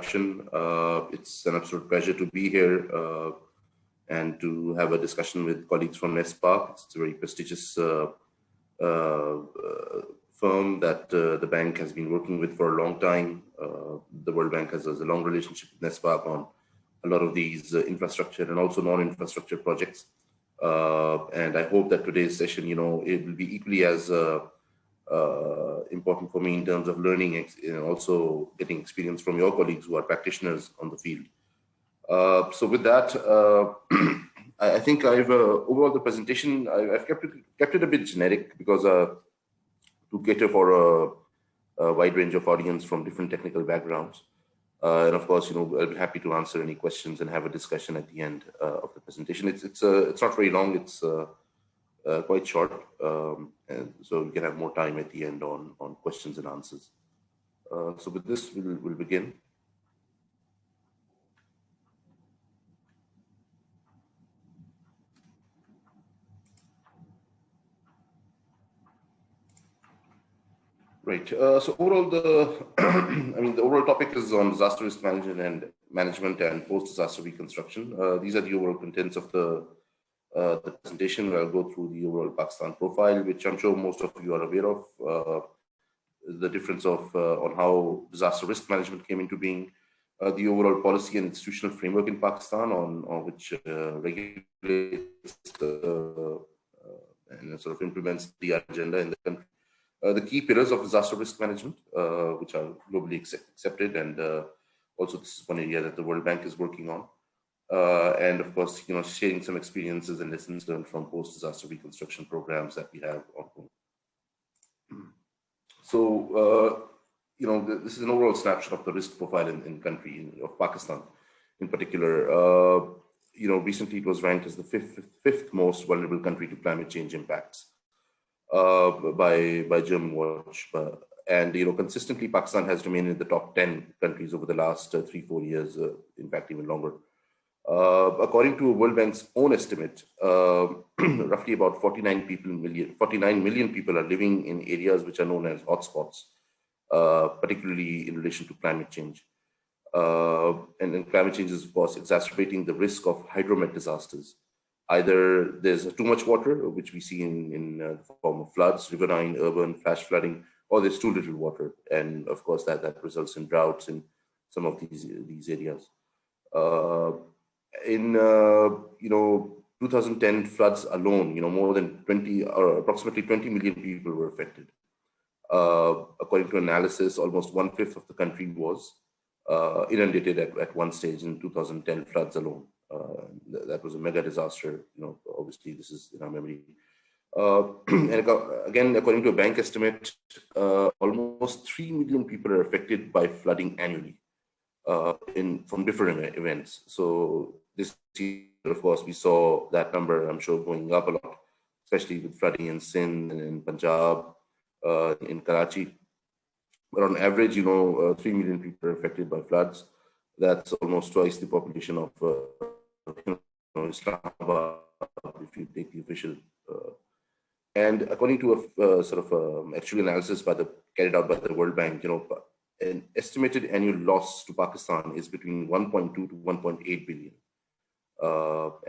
It's an absolute pleasure to be here and to have a discussion with colleagues from NESPARC. It's a very prestigious firm that the bank has been working with for a long time. The World Bank has a long relationship with NESPARC on a lot of these infrastructure and also non-infrastructure projects. And I hope that today's session, it will be equally as important for me in terms of learning and also getting experience from your colleagues who are practitioners on the field. So with that, I think I've overall the presentation, I've kept it a bit generic because to cater for a wide range of audience from different technical backgrounds. And of course, I'll be happy to answer any questions and have a discussion at the end of the presentation. It's not very long. It's quite short, and so we can have more time at the end on questions and answers. So with this, we'll begin. Right. So overall, the overall topic is on disaster risk management and post-disaster reconstruction. These are the overall contents of the presentation. I'll go through the overall Pakistan profile, which I'm sure most of you are aware of. The difference of on how disaster risk management came into being, the overall policy and institutional framework in Pakistan on which regulates and sort of implements the agenda in the country. The key pillars of disaster risk management, which are globally accepted, and also this is one area that the World Bank is working on. And of course, sharing some experiences and lessons learned from post-disaster reconstruction programs that we have ongoing. So, this is an overall snapshot of the risk profile in country of Pakistan, in particular. Recently it was ranked as the fifth most vulnerable country to climate change impacts by German Watch, and consistently Pakistan has remained in the top 10 countries over the last 3-4 years, in fact even longer. According to World Bank's own estimate, roughly about 49 million people are living in areas which are known as hotspots, particularly in relation to climate change. And then climate change is, of course, exacerbating the risk of hydromet disasters. Either there's too much water, which we see in the form of floods, riverine, urban, flash flooding, or there's too little water, and of course that results in droughts in some of these areas. In 2010 floods alone, more than approximately 20 million people were affected. According to analysis, almost 1/5 of the country was inundated at one stage in 2010 floods alone. That was a mega disaster. Obviously this is in our memory. And again, according to a bank estimate, almost 3 million people are affected by flooding annually from different events. So this year, of course, we saw that number, I'm sure, going up a lot, especially with flooding in Sindh and in Punjab, in Karachi. But on average, 3 million people are affected by floods. That's almost twice the population of Islamabad, if you take the official. And according to a sort of actual analysis carried out by the World Bank, an estimated annual loss to Pakistan is between 1.2 to 1.8 billion.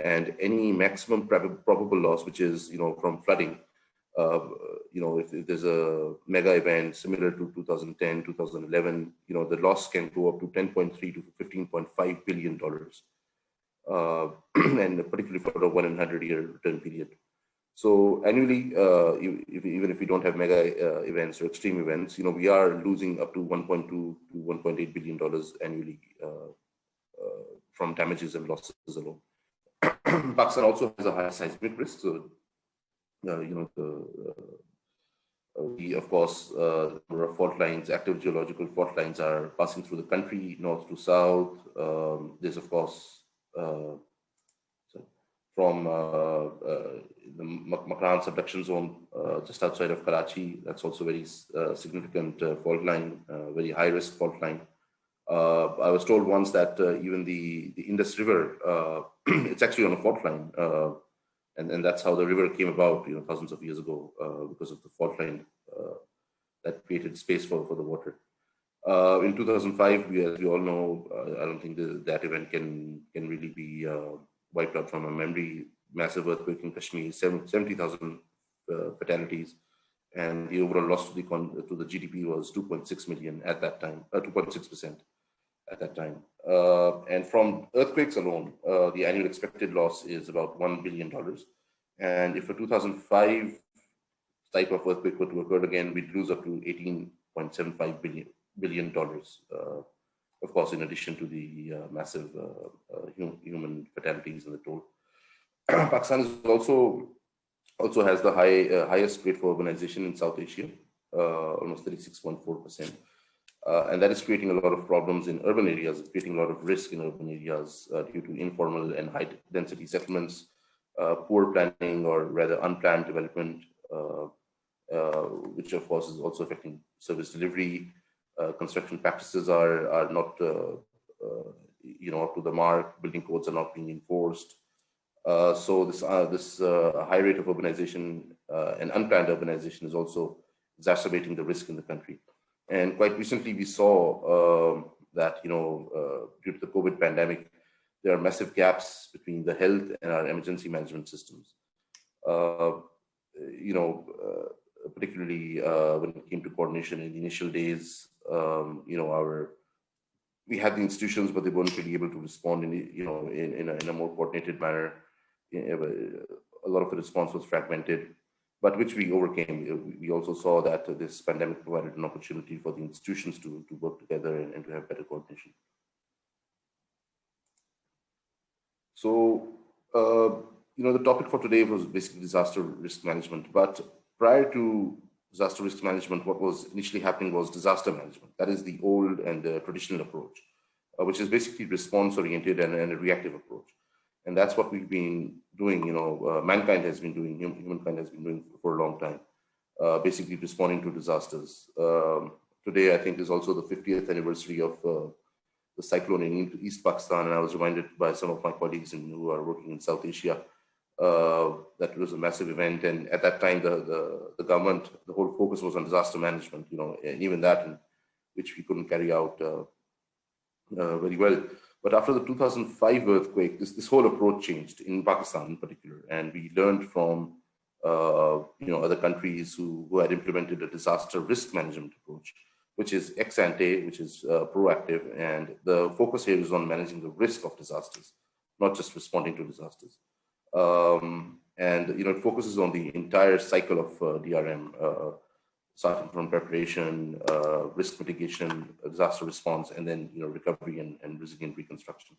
And any maximum probable loss, which is, from flooding, if there's a mega event similar to 2010, 2011, the loss can go up to 10.3 to 15.5 billion dollars, and particularly for a 100-year return period. So annually, even if we don't have mega events or extreme events, we are losing up to 1.2 to 1.8 billion dollars annually from damages and losses alone. Pakistan also has a high seismic risk, so of course, number of fault lines, active geological fault lines are passing through the country, north to south. There's, of course, from the Makran subduction zone just outside of Karachi. That's also very significant fault line, very high risk fault line. I was told once that even the Indus River, it's actually on a fault line. And that's how the river came about, thousands of years ago, because of the fault line that created space for the water. In 2005, as we all know, I don't think that event can really be wiped out from our memory. Massive earthquake in Kashmir, 70,000 fatalities, and the overall loss to the GDP was 2.6 million at that time, 2.6% at that time. And from earthquakes alone, the annual expected loss is about $1 billion. And if a 2005 type of earthquake were to occur again, we'd lose up to $18.75 billion. Of course, in addition to the massive human fatalities and the toll. Pakistan is also has the highest rate for urbanization in South Asia, almost 36.4%. And that is creating a lot of problems in urban areas. It's creating a lot of risk in urban areas due to informal and high density settlements, poor planning or rather unplanned development, which of course is also affecting service delivery. Construction practices are not up to the mark. Building codes are not being enforced. So this high rate of urbanization and unplanned urbanization is also exacerbating the risk in the country. And quite recently, we saw that due to the COVID pandemic, there are massive gaps between the health and our emergency management systems. Particularly when it came to coordination in the initial days, we had the institutions, but they weren't really able to respond in a more coordinated manner. A lot of the response was fragmented, but which we overcame. We also saw that this pandemic provided an opportunity for the institutions to work together and to have better coordination. So, the topic for today was basically disaster risk management. But prior to disaster risk management, what was initially happening was disaster management. That is the old and the traditional approach, which is basically response-oriented and a reactive approach. And that's what we've been doing, humankind has been doing for a long time, basically responding to disasters. Today, I think, is also the 50th anniversary of the cyclone in East Pakistan. And I was reminded by some of my colleagues who are working in South Asia that it was a massive event. And at that time, the government, the whole focus was on disaster management, and even that, which we couldn't carry out very well. But after the 2005 earthquake, this whole approach changed in Pakistan in particular, and we learned from other countries who had implemented a disaster risk management approach, which is ex ante, which is proactive, and the focus here is on managing the risk of disasters, not just responding to disasters. It focuses on the entire cycle of DRM. Starting from preparation, risk mitigation, disaster response, and then recovery and resilient reconstruction.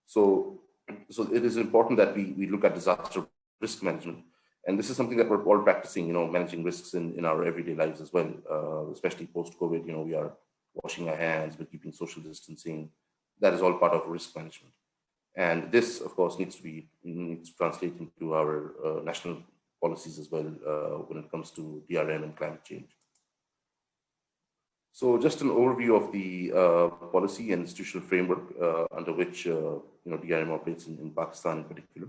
So it is important that we look at disaster risk management, and this is something that we're all practicing. Managing risks in our everyday lives as well, especially post-COVID. We are washing our hands, we're keeping social distancing. That is all part of risk management, and this, of course, needs to translate into our national policies as well when it comes to DRM and climate change. So just an overview of the policy and institutional framework under which DRM operates in Pakistan in particular.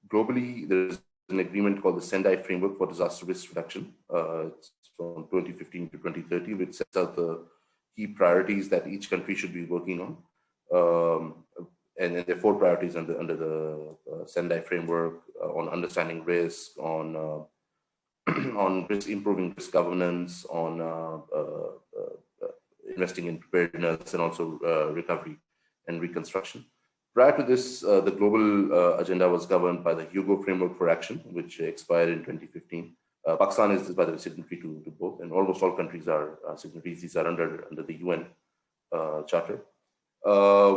Globally, there is an agreement called the Sendai Framework for Disaster Risk Reduction. It's from 2015 to 2030, which sets out the key priorities that each country should be working on. And there are 4 priorities under the Sendai Framework on understanding risk, on improving risk governance, on investing in preparedness, and also recovery and reconstruction. Prior to this, the global agenda was governed by the Hugo Framework for Action, which expired in 2015. Pakistan is, by the way, signatory to both, and almost all countries are signatories. These are under the UN Charter.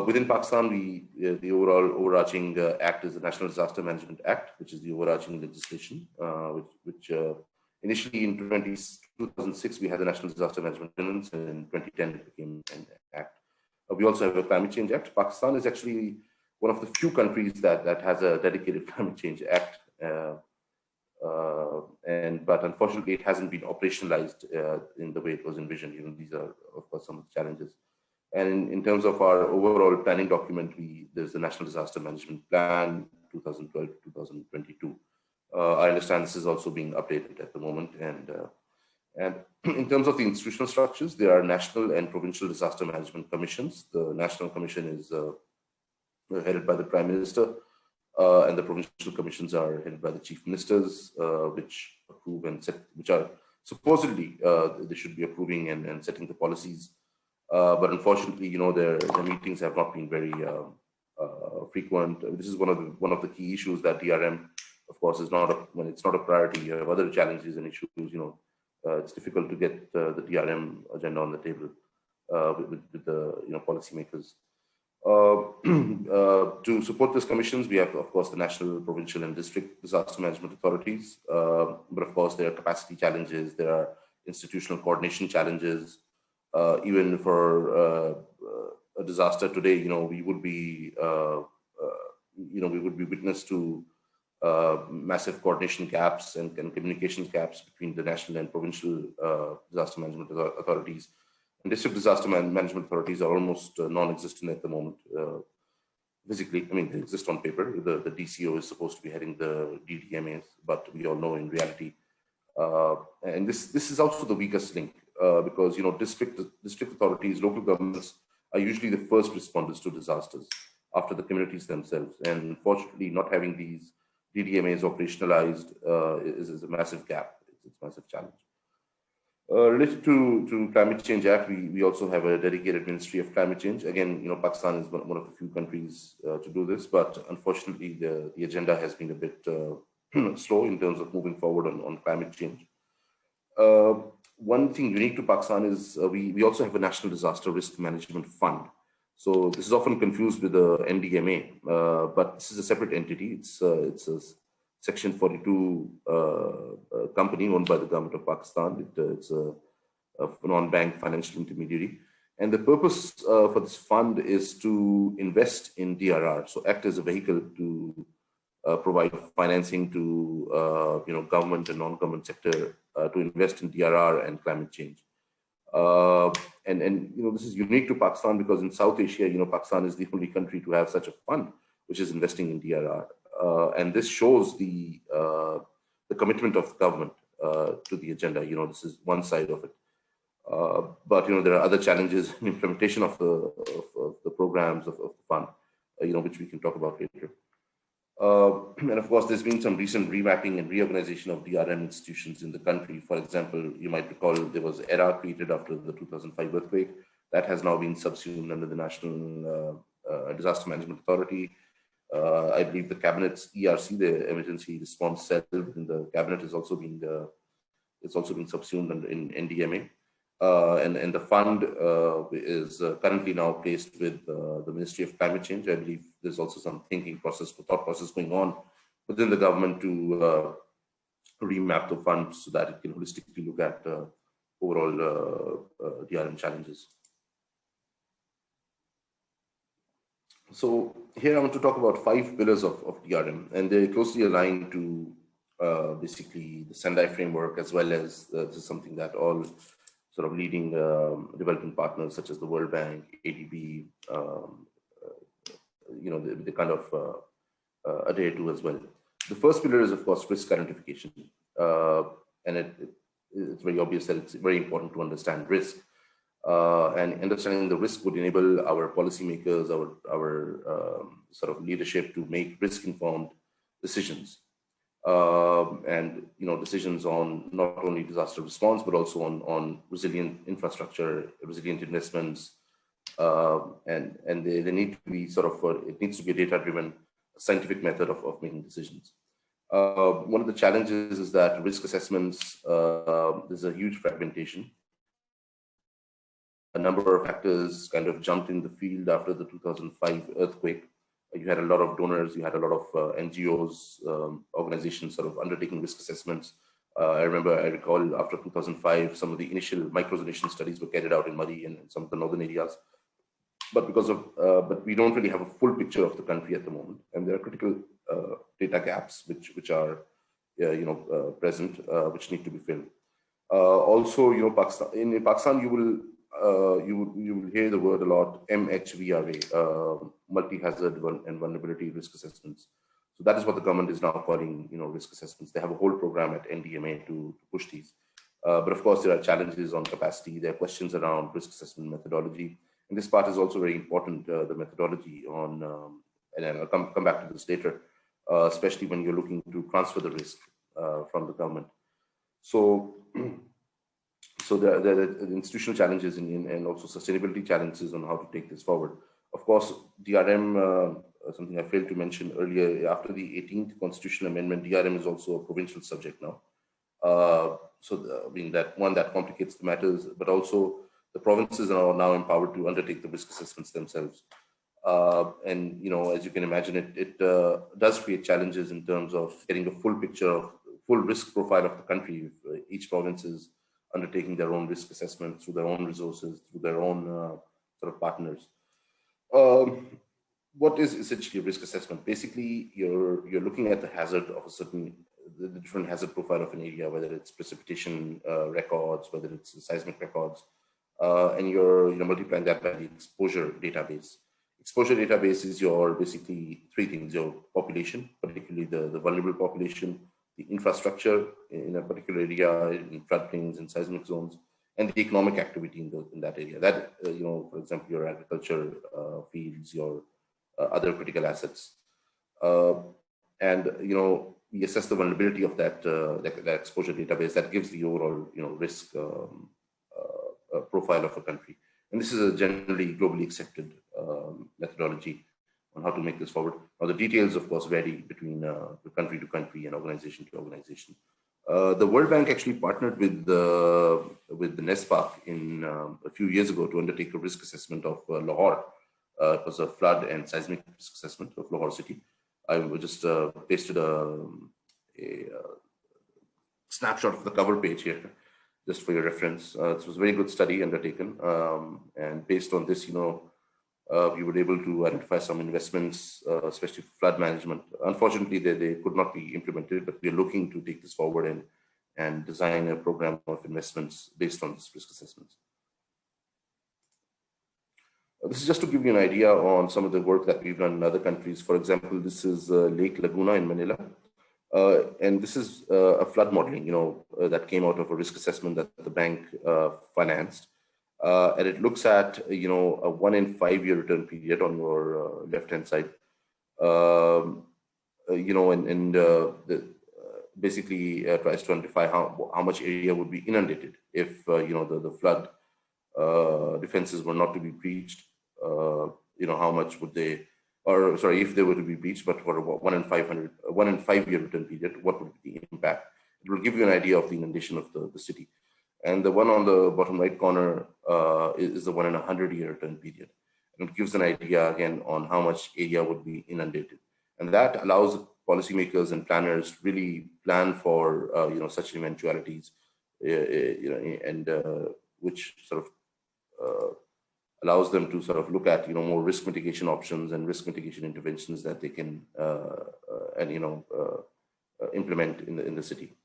Within Pakistan, the overarching act is the National Disaster Management Act, which is the overarching legislation, which initially in 2006, we had the National Disaster Management Ordinance, and in 2010, it became an act. We also have a Climate Change Act. Pakistan is actually one of the few countries that has a dedicated Climate Change Act, but unfortunately, it hasn't been operationalized in the way it was envisioned. These are, of course, some of the challenges. And in terms of our overall planning document, there's the National Disaster Management Plan 2012 to 2022. I understand this is also being updated at the moment, and And in terms of the institutional structures, there are national and provincial disaster management commissions. The national commission is headed by the Prime Minister, and the provincial commissions are headed by the chief ministers, which approve and set, which are supposedly they should be approving and setting the policies. But unfortunately, their meetings have not been very frequent. This is one of the key issues that DRM, of course, is not when it's not a priority. You have other challenges and issues. It's difficult to get the DRM agenda on the table with the policymakers. To support these commissions, we have, of course, the national, provincial, and district disaster management authorities. But of course, there are capacity challenges. There are institutional coordination challenges. Even for a disaster today, we would be witness to massive coordination gaps and communications gaps between the national and provincial disaster management authorities. And district disaster management authorities are almost non-existent at the moment. Physically, I mean, they exist on paper. The DCO is supposed to be heading the DDMAs, but we all know in reality. And this is also the weakest link because district authorities, local governments are usually the first responders to disasters after the communities themselves. And unfortunately, not having these DDMAs operationalized is a massive gap. It's a massive challenge. Related to Climate Change Act, we also have a dedicated Ministry of Climate Change. Again, Pakistan is one of the few countries to do this, but unfortunately, the agenda has been a bit slow in terms of moving forward on climate change. One thing unique to Pakistan is we also have a National Disaster Risk Management Fund. So this is often confused with the NDMA, but this is a separate entity. It's a Section 42 company owned by the government of Pakistan. It's a non-bank financial intermediary. And the purpose for this fund is to invest in DRR, so act as a vehicle to provide financing to government and non-government sector to invest in DRR and climate change. And this is unique to Pakistan because in South Asia, Pakistan is the only country to have such a fund which is investing in DRR. And this shows the commitment of government to the agenda. This is one side of it. But there are other challenges in implementation of the programs of the fund, which we can talk about later. And of course, there's been some recent remapping and reorganization of DRM institutions in the country. For example, you might recall there was ERA created after the 2005 earthquake. That has now been subsumed under the National Disaster Management Authority. I believe the cabinet's ERC, the Emergency Response Cell in the cabinet, is also being subsumed under in NDMA. And the fund is currently now placed with the Ministry of Climate Change. I believe there's also some thought process going on within the government to remap the fund so that it can holistically look at overall DRM challenges. So here I want to talk about 5 pillars of DRM, and they're closely aligned to basically the Sendai framework, as well as this is something that all sort of leading development partners such as the World Bank, ADB, they kind of adhere to as well. The first pillar is, of course, risk identification, and it's very obvious that it's very important to understand risk. And understanding the risk would enable our policymakers, our sort of leadership to make risk-informed decisions, and decisions on not only disaster response but also on resilient infrastructure, resilient investments, and they need to be sort of it needs to be a data-driven, scientific method of making decisions. One of the challenges is that risk assessments, there's a huge fragmentation. A number of actors kind of jumped in the field after the 2005 earthquake. You had a lot of donors, you had a lot of NGOs, organizations sort of undertaking risk assessments. I recall after 2005, some of the initial micro-zonation studies were carried out in Murray and some of the northern areas. But but we don't really have a full picture of the country at the moment, and there are critical data gaps which are present, which need to be filled. Also, in Pakistan, you will hear the word a lot, MHVRA, multi-hazard and vulnerability risk assessments. So that is what the government is now calling, risk assessments. They have a whole program at NDMA to push these. But of course, there are challenges on capacity. There are questions around risk assessment methodology. And this part is also very important, the methodology on, and I'll come back to this later, especially when you're looking to transfer the risk from the government. So, so there are institutional challenges and also sustainability challenges on how to take this forward. Of course, DRM, something I failed to mention earlier, after the 18th Constitutional Amendment, DRM is also a provincial subject now. I mean, that complicates the matters, but also the provinces are now empowered to undertake the risk assessments themselves. And, as you can imagine, it does create challenges in terms of getting a full picture of full risk profile of the country. If each province is undertaking their own risk assessment through their own resources, through their own sort of partners. What is essentially a risk assessment? Basically, you're looking at the hazard of the different hazard profile of an area, whether it's precipitation records, whether it's seismic records, and you're multiplying that by the exposure database. Exposure database is your basically three things: your population, particularly the vulnerable population, the infrastructure in a particular area, in floodplains and seismic zones, and the economic activity in that area. That, for example, your agriculture fields, your other critical assets. And, we assess the vulnerability of that exposure database that gives the overall, risk profile of a country. And this is a generally globally accepted methodology on how to make this forward. Now, the details, of course, vary between country to country and organization to organization. The World Bank actually partnered with the NESPAC in a few years ago to undertake a risk assessment of Lahore. It was a flood and seismic risk assessment of Lahore city. I just pasted a snapshot of the cover page here, just for your reference. This was a very good study undertaken, and based on this, we were able to identify some investments, especially for flood management. Unfortunately, they could not be implemented, but we are looking to take this forward and design a program of investments based on this risk assessments. This is just to give you an idea on some of the work that we've done in other countries. For example, this is Lake Laguna in Manila. And this is a flood modeling, that came out of a risk assessment that the bank financed. And it looks at, a 1 in 5 year return period on your left-hand side. Basically tries to identify how much area would be inundated if, the flood defenses were not to be breached. How much would they, or sorry, if they were to be breached, but for a 1 in 5 year return period, what would be the impact? It will give you an idea of the inundation of the city. And the one on the bottom right corner is the 1 in 100 year return period. And it gives an idea again on how much area would be inundated. And that allows policymakers and planners to really plan for, such eventualities, which sort of allows them to sort of look at, more risk mitigation options and risk mitigation interventions that they can, implement in the city.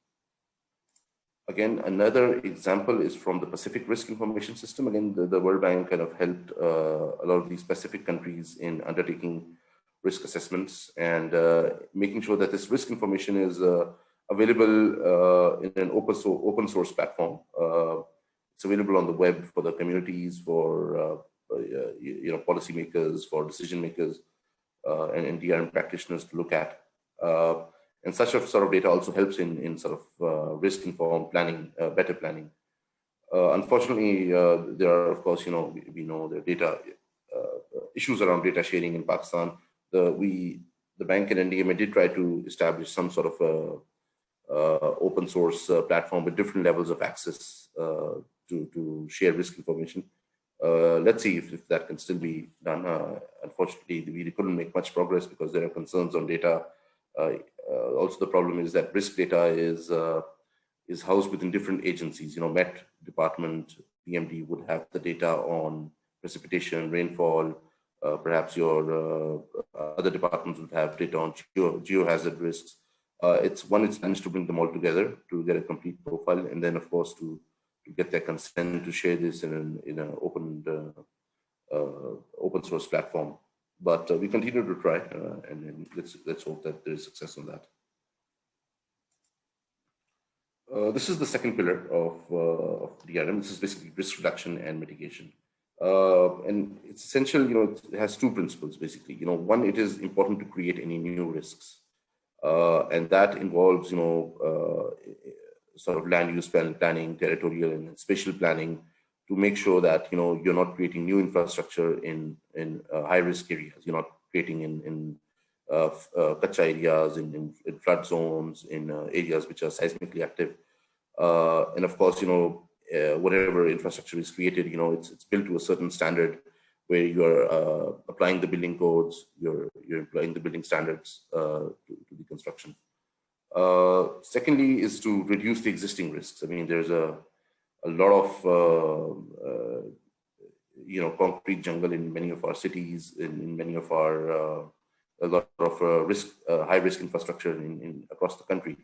Again, another example is from the Pacific Risk Information System. Again, the World Bank kind of helped a lot of these Pacific countries in undertaking risk assessments and making sure that this risk information is available in an open source platform. It's available on the web for the communities, for policymakers, for decision makers, and DRM practitioners to look at. And such a sort of data also helps in sort of risk-informed planning, better planning. Unfortunately, there are, of course, we know there are data issues around data sharing in Pakistan. The bank and NDMA did try to establish some sort of open source platform with different levels of access to share risk information. Let's see if that can still be done. Unfortunately, we couldn't make much progress because there are concerns on data. Also, the problem is that risk data is housed within different agencies. Met Department, PMD would have the data on precipitation, rainfall. Perhaps your other departments would have data on geohazard risks. It's managed to bring them all together to get a complete profile, and then, of course, to get their consent to share this in an open source platform. But we continue to try, and let's hope that there is success on that. This is the second pillar of DRM. This is basically risk reduction and mitigation. And it's essential, it has two principles basically. One, it is important to create any new risks. And that involves, sort of land use planning, territorial and spatial planning to make sure that, you're not creating new infrastructure in high risk areas. You're not creating in kacha areas, in flood zones, in areas which are seismically active. And of course, whatever infrastructure is created, it's built to a certain standard where you're applying the building codes, you're applying the building standards to the construction. Secondly is to reduce the existing risks. I mean, there's a lot of concrete jungle in many of our cities, in many of our a lot of high risk infrastructure in across the country.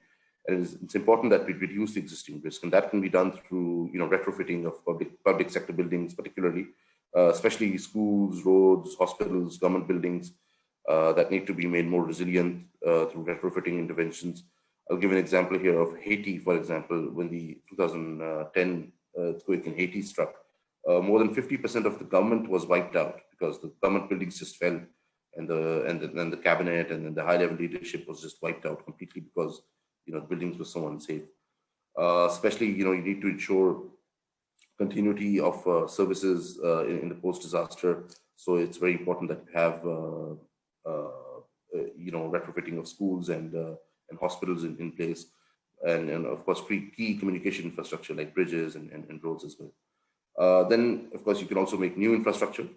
And it's important that we reduce the existing risk, and that can be done through retrofitting of public sector buildings, particularly, especially schools, roads, hospitals, government buildings that need to be made more resilient through retrofitting interventions. I'll give an example here of Haiti, for example. When the 2010 earthquake in Haiti struck, more than 50% of the government was wiped out because the government buildings just fell, and the cabinet and then the high level leadership was just wiped out completely because the buildings were so unsafe. Especially, you need to ensure continuity of services in the post-disaster. So it's very important that you have retrofitting of schools and hospitals in place, and of course key communication infrastructure like bridges and roads as well. Then of course you can also make new infrastructure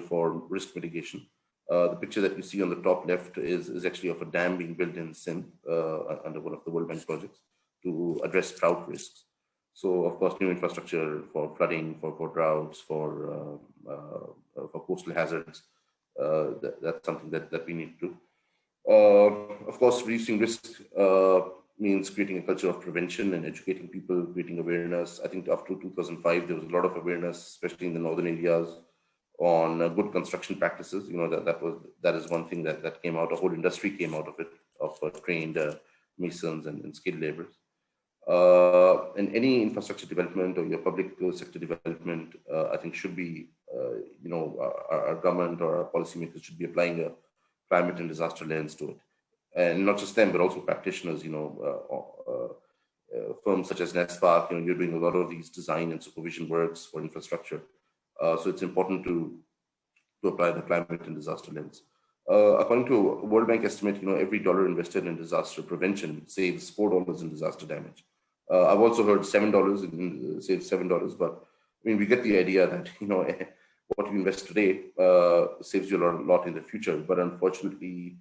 for risk mitigation. The picture that you see on the top left is actually of a dam being built in Sindh under one of the World Bank projects to address drought risks. So of course, new infrastructure for flooding, for droughts, for coastal hazards. That's something that we need to do. Of course, reducing risk means creating a culture of prevention and educating people, creating awareness. I think after 2005, there was a lot of awareness, especially in the northern areas, on good construction practices. That is one thing that came out. A whole industry came out of it, of trained masons and skilled laborers. And any infrastructure development or your public sector development, I think should be, our government or our policymakers should be applying a climate and disaster lens to it. And not just them, but also practitioners, firms such as NESPAC, you're doing a lot of these design and supervision works for infrastructure. So it's important to apply the climate and disaster lens. According to a World Bank estimate, every dollar invested in disaster prevention saves $4 in disaster damage. I've also heard $7 saves $7, but I mean, we get the idea that what you invest today saves you a lot in the future. But unfortunately,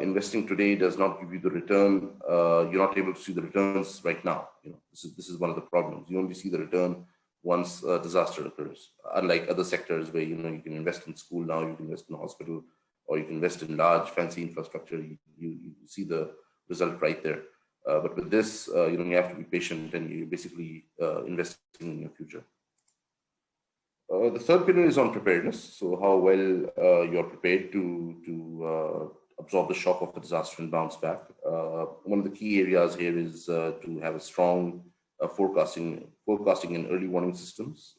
investing today does not give you the return. You're not able to see the returns right now. This is one of the problems. You only see the return once a disaster occurs. Unlike other sectors where you can invest in school now, you can invest in a hospital, or you can invest in large fancy infrastructure. You see the result right there. But with this, you have to be patient, and you're basically investing in your future. The third pillar is on preparedness. So how well you're prepared to absorb the shock of the disaster and bounce back. One of the key areas here is to have a strong forecasting and early warning systems.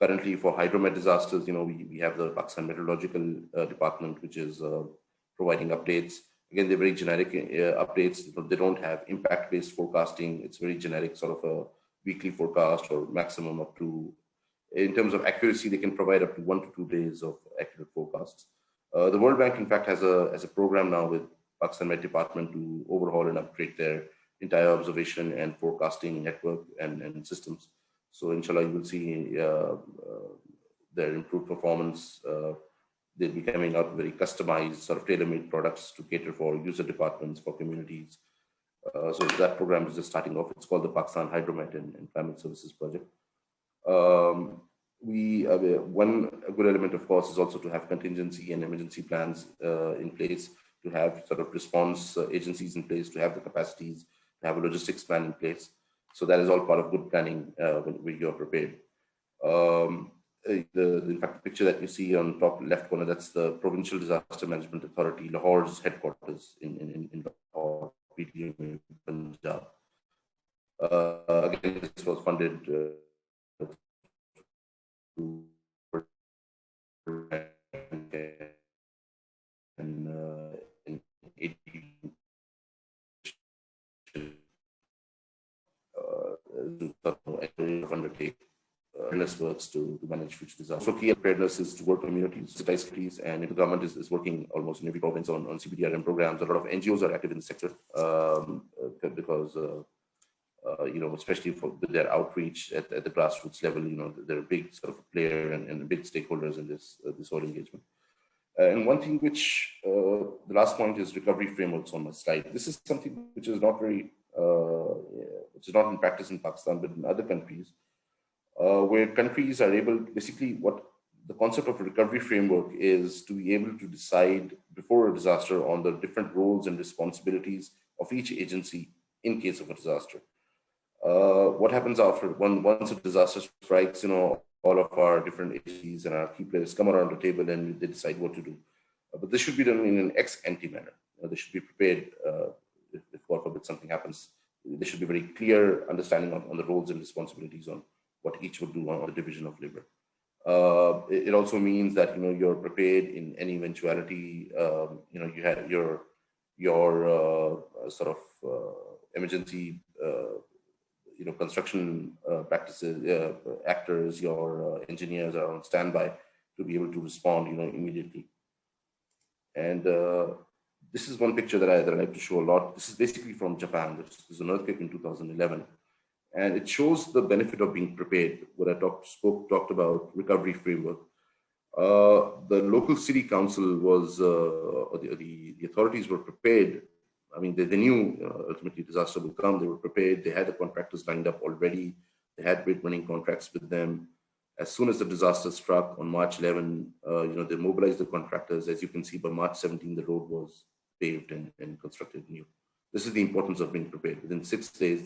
Currently, for hydromet disasters, we have the Pakistan Meteorological Department, which is providing updates. Again, they're very generic updates. They don't have impact-based forecasting. It's very generic, sort of a weekly forecast or maximum up to. In terms of accuracy, they can provide up to 1 to 2 days of accurate forecasts. The World Bank, in fact, has a program now with Pakistan Met Department to overhaul and upgrade their entire observation and forecasting network and systems. So inshallah, you will see their improved performance. They'll be coming out very customized, sort of tailor-made products to cater for user departments, for communities. So that program is just starting off. It's called the Pakistan Hydromet and Climate Services Project. One good element, of course, is also to have contingency and emergency plans in place, to have sort of response agencies in place, to have the capacities, to have a logistics plan in place. So that is all part of good planning when you're prepared. In fact, the picture that you see on top left corner, that's the Provincial Disaster Management Authority, Lahore's headquarters in Lahore, Punjab. Punjab. Again, this was funded in 80 undertake preparedness works to manage future disasters. So key preparedness is to work communities, cities, and the government is working almost in every province on CBDRM programs. A lot of NGOs are active in the sector because especially with their outreach at the grassroots level, they're a big sort of player and big stakeholders in this whole engagement. And one thing which, the last point is recovery frameworks on my slide. This is something which is not very, which is not in practice in Pakistan, but in other countries, where countries are able, basically what the concept of a recovery framework is to be able to decide before a disaster on the different roles and responsibilities of each agency in case of a disaster. What happens after, once a disaster strikes, all of our different agencies and our key players come around the table and they decide what to do. But this should be done in an ex-ante manner. They should be prepared if God forbid something happens. There should be very clear understanding on the roles and responsibilities on what each would do on the division of labor. It also means that you're prepared in any eventuality. You have your sort of emergency construction practices, actors, your engineers are on standby to be able to respond, immediately. And this is one picture that I like to show a lot. This is basically from Japan. This is an earthquake in 2011, and it shows the benefit of being prepared. What I talked about recovery framework. The local city council was, the authorities were prepared. I mean, they knew ultimately disaster would come. They were prepared. They had the contractors lined up already. They had bid winning contracts with them. As soon as the disaster struck on March 11, they mobilized the contractors. As you can see, by March 17, the road was paved and constructed new. This is the importance of being prepared. Within 6 days,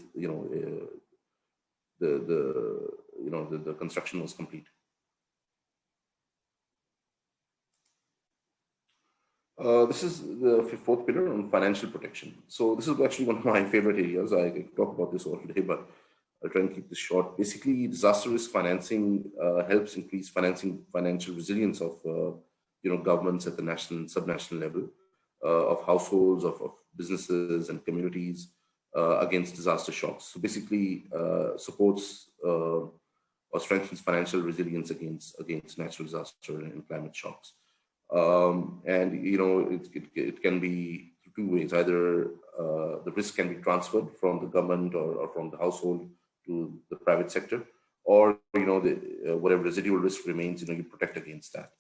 the construction was complete. This is the fourth pillar on financial protection. So this is actually one of my favorite areas. I could talk about this all day, but I'll try and keep this short. Basically, disaster risk financing helps increase financial resilience of governments at the national and subnational level, of households, of businesses and communities against disaster shocks. So basically, supports or strengthens financial resilience against natural disaster and climate shocks. It can be two ways. Either the risk can be transferred from the government or from the household to the private sector, or whatever residual risk remains, you protect against that.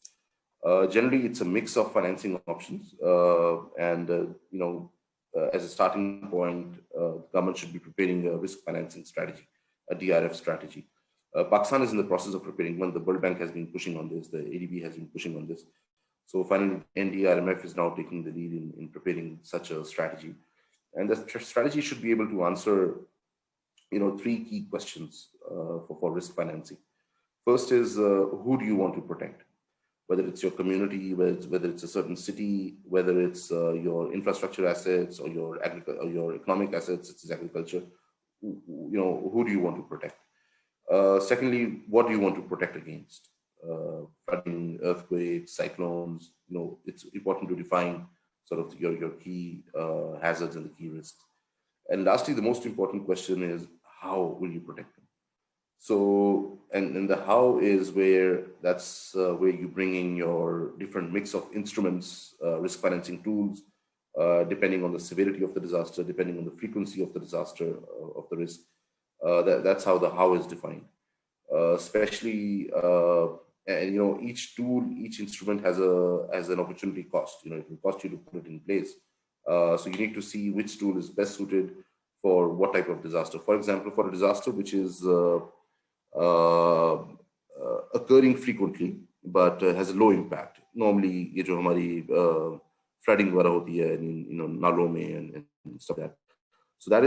Generally, it's a mix of financing options, as a starting point, the government should be preparing a risk financing strategy, a DRF strategy. Pakistan is in the process of preparing one. The World Bank has been pushing on this. The ADB has been pushing on this. So finally, NDRMF is now taking the lead in preparing such a strategy. And the strategy should be able to answer, 3 key questions for risk financing. First is, who do you want to protect? Whether it's your community, whether it's a certain city, whether it's your infrastructure assets or your economic assets, it's agriculture. Who do you want to protect? Secondly, what do you want to protect against? Flooding, earthquakes, cyclones. It's important to define sort of your key hazards and the key risks. And lastly, the most important question is, how will you protect them? So, and the how is where where you bring in your different mix of instruments, risk financing tools, depending on the severity of the disaster, depending on the frequency of the disaster, of the risk. That's how the how is defined. Especially, each tool, each instrument has an opportunity cost. It will cost you to put it in place. So you need to see which tool is best suited for what type of disaster. For example, for a disaster which is occurring frequently but has a low impact. Normally, ये जो हमारी flooding वगैरह होती है, नालों में and stuff like that. So that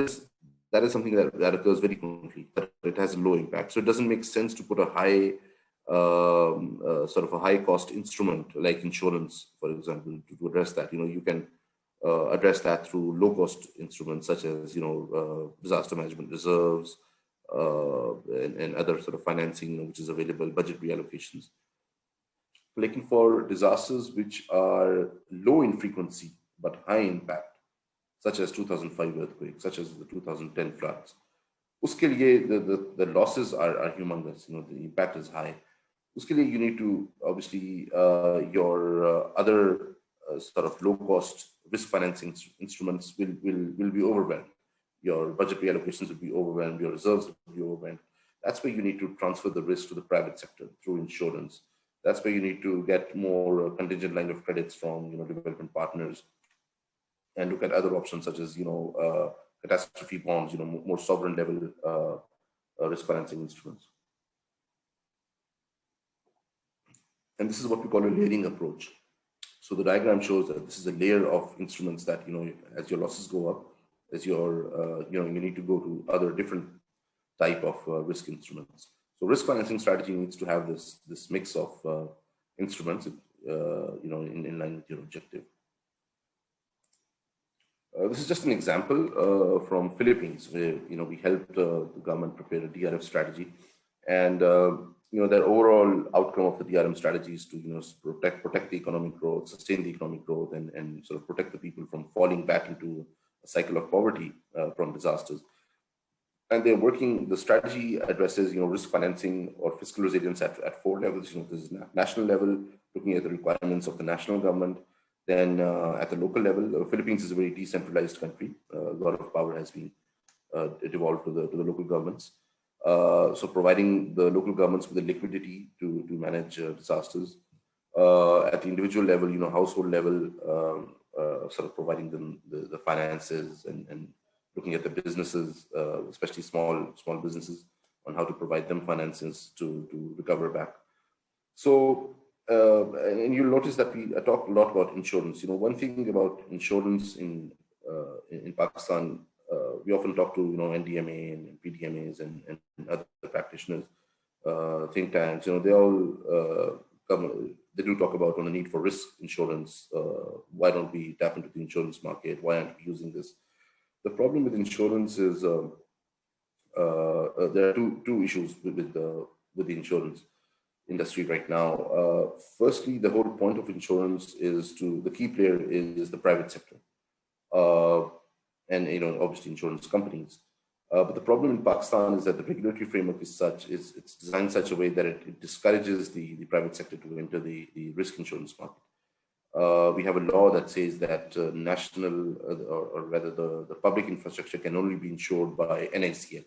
is something that occurs very frequently, but it has a low impact. So it doesn't make sense to put a high, sort of a high cost instrument like insurance, for example, to address that. You can address that through low-cost instruments such as disaster management reserves and other sort of financing which is available, budget reallocations. Looking for disasters which are low in frequency but high impact, such as 2005 earthquake, such as the 2010 floods. Uske liye the losses are humongous. The impact is high. Uske liye you need to obviously your other sort of low-cost risk financing instruments will be overwhelmed. Your budget reallocations will be overwhelmed. Your reserves will be overwhelmed. That's where you need to transfer the risk to the private sector through insurance. That's where you need to get more contingent line of credits from development partners, and look at other options such as catastrophe bonds, more sovereign level risk financing instruments. And this is what we call a layering approach. So the diagram shows that this is a layer of instruments that as your losses go up, as your you need to go to other different type of risk instruments. So risk financing strategy needs to have this mix of instruments, in line with your objective. This is just an example from Philippines, where we helped the government prepare a DRM strategy, and their overall outcome of the DRM strategy is to protect the economic growth, sustain the economic growth, and sort of protect the people from falling back into a cycle of poverty from disasters. And they're working, the strategy addresses, risk financing or fiscal resilience at 4 levels. There's national level, looking at the requirements of the national government. Then at the local level, Philippines is a very decentralized country. A lot of power has been devolved to the local governments. So providing the local governments with the liquidity to manage disasters. At the individual level, household level, sort of providing them the finances and looking at the businesses, especially small businesses, on how to provide them finances to recover back. So, and you'll notice that we talk a lot about insurance. One thing about insurance in Pakistan, we often talk to NDMA and PDMAs and other practitioners, think tanks. They all they do talk about on the need for risk insurance. Why don't we tap into the insurance market? Why aren't we using this? The problem with insurance is there are two issues with the insurance industry right now. Firstly, the whole point of insurance is the key player is the private sector, and obviously insurance companies. But the problem in Pakistan is that the regulatory framework is it's designed such a way that it discourages the private sector to enter the risk insurance market. We have a law that says that national, or rather the public infrastructure can only be insured by NICL.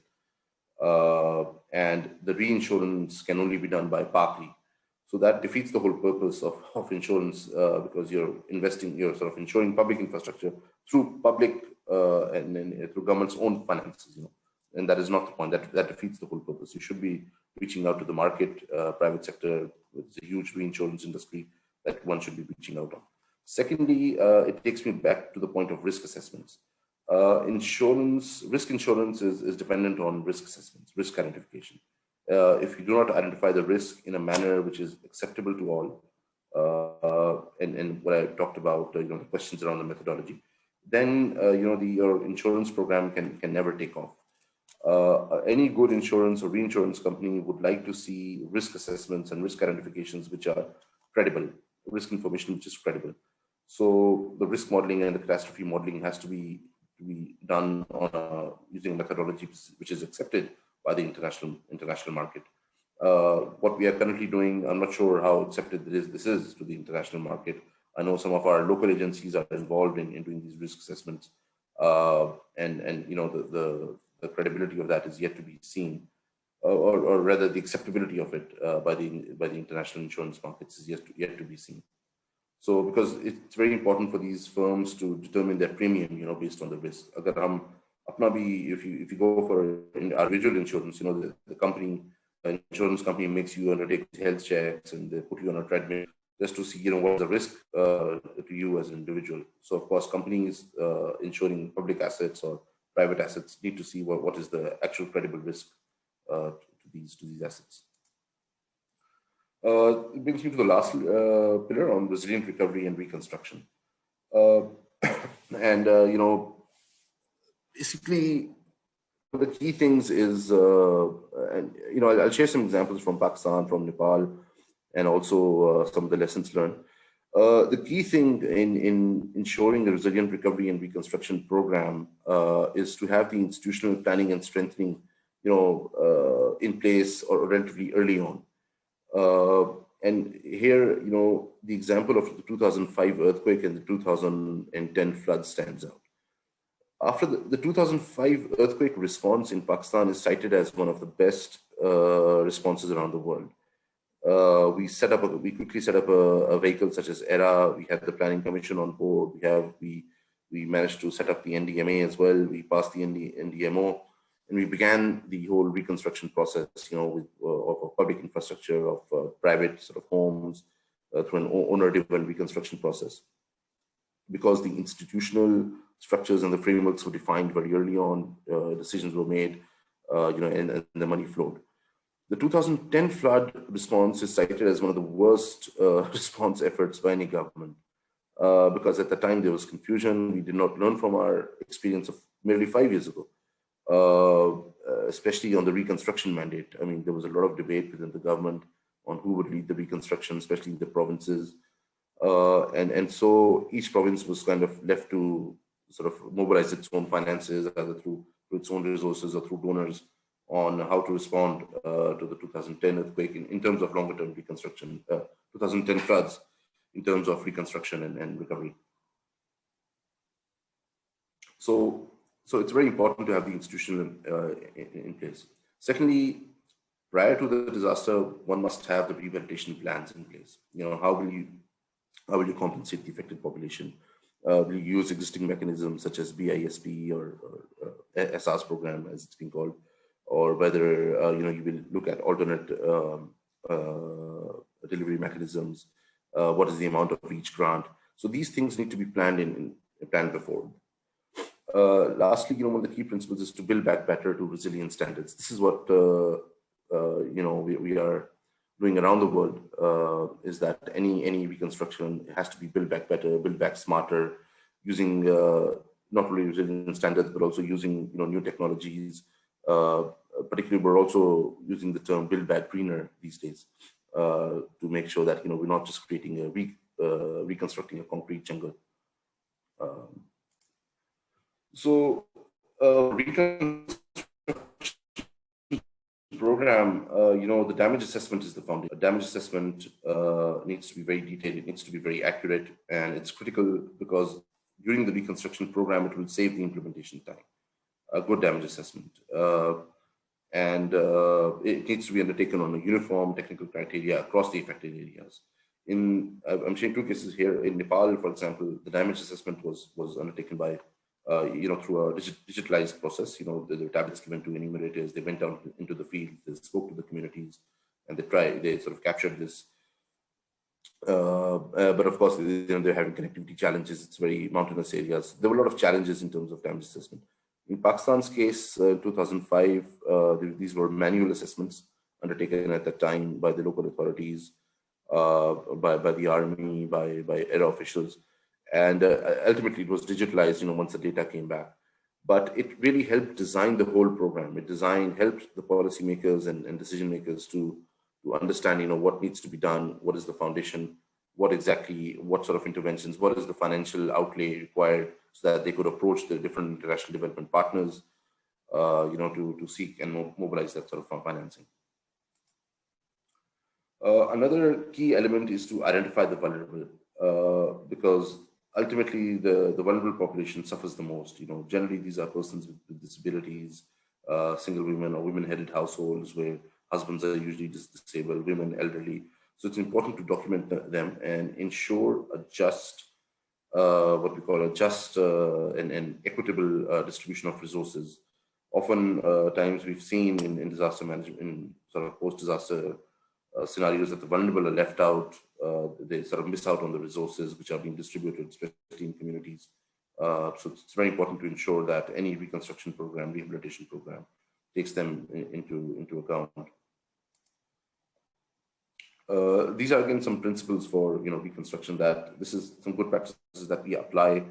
And the reinsurance can only be done by PACRI. So that defeats the whole purpose of insurance, because you're sort of insuring public infrastructure through public and then through government's own finances, and that is not the point. That defeats the whole purpose. You should be reaching out to the market, private sector. It's a huge reinsurance industry that one should be reaching out on. Secondly, it takes me back to the point of risk assessments. Risk insurance is dependent on risk assessments, risk identification. If you do not identify the risk in a manner which is acceptable to all, and what I talked about, the questions around the methodology, then your insurance program can never take off. Any good insurance or reinsurance company would like to see risk assessments and risk identifications which are credible, risk information which is credible. So the risk modeling and the catastrophe modeling has to be done on using a methodology which is accepted by the international market. What we are currently doing, I'm not sure how accepted this is to the international market. I know some of our local agencies are involved in doing these risk assessments, and the credibility of that is yet to be seen, or rather the acceptability of it by the international insurance markets is yet to be seen. So because it's very important for these firms to determine their premium, based on the risk. If you go for individual insurance, the insurance company makes you undertake health checks and they put you on a treadmill just to see, what's the risk to you as an individual. So of course, companies insuring public assets or private assets need to see what is the actual credible risk to these assets. It brings me to the last pillar on resilient recovery and reconstruction. And basically, the key things is, and I'll share some examples from Pakistan, from Nepal, and also some of the lessons learned. The key thing in ensuring a resilient recovery and reconstruction program is to have the institutional planning and strengthening, in place or relatively early on. And here, the example of the 2005 earthquake and the 2010 flood stands out. After the 2005 earthquake response in Pakistan is cited as one of the best responses around the world. We quickly set up a vehicle such as ERA. We had the planning commission on board. We managed to set up the NDMA as well. We passed the NDMO, and we began the whole reconstruction process, with of public infrastructure, of private sort of homes, through an owner-driven reconstruction process. Because the institutional structures and the frameworks were defined very early on, decisions were made, and the money flowed. The 2010 flood response is cited as one of the worst response efforts by any government, because at the time there was confusion. We did not learn from our experience of merely 5 years ago, especially on the reconstruction mandate. I mean, there was a lot of debate within the government on who would lead the reconstruction, especially in the provinces. And so each province was kind of left to sort of mobilize its own finances, either through its own resources or through donors, on how to respond to the 2010 earthquake in terms of longer term reconstruction, 2010 floods in terms of reconstruction and recovery. So it's very important to have the institution in place. Secondly, prior to the disaster, one must have the premeditation plans in place. How will you compensate the affected population? Will you use existing mechanisms such as BISP or SARS program, as it's been called, or whether you will look at alternate delivery mechanisms? What is the amount of each grant? So these things need to be planned before. Lastly, one of the key principles is to build back better to resilient standards. This is what we are doing around the world, is that any reconstruction has to be built back better, built back smarter, using not only resilient standards, but also using new technologies. Particularly, we're also using the term build back greener these days, to make sure that we're not just creating reconstructing a concrete jungle. Reconstruction program, the damage assessment is the foundation. A damage assessment needs to be very detailed. It needs to be very accurate, and it's critical because during the reconstruction program, it will save the implementation time. A good damage assessment, and it needs to be undertaken on a uniform technical criteria across the affected areas. I'm showing two cases here. In Nepal, for example, the damage assessment was undertaken by through a digitalized process. There were tablets given to enumerators. They went out into the field, they spoke to the communities, and they sort of captured this. But of course, they're having connectivity challenges. It's very mountainous areas. There were a lot of challenges in terms of damage assessment. In Pakistan's case, 2005, these were manual assessments undertaken at that time by the local authorities, by the army, by ERA officials. And ultimately, it was digitalized, once the data came back. But it really helped design the whole program. It helped the policymakers and decision makers to understand, what needs to be done, what is the foundation, what sort of interventions, what is the financial outlay required, so that they could approach the different international development partners, to seek and mobilize that sort of financing. Another key element is to identify the vulnerable, because ultimately the vulnerable population suffers the most. Generally these are persons with disabilities, single women or women-headed households where husbands are usually disabled, women, elderly. So it's important to document them and ensure a just, what we call a just and equitable distribution of resources. Often times we've seen in disaster management, in sort of post-disaster scenarios, that the vulnerable are left out. They sort of miss out on the resources which are being distributed, especially in communities. So it's very important to ensure that any reconstruction program, rehabilitation program, takes them into account. These are again some principles for reconstruction, that this is some good practices that we apply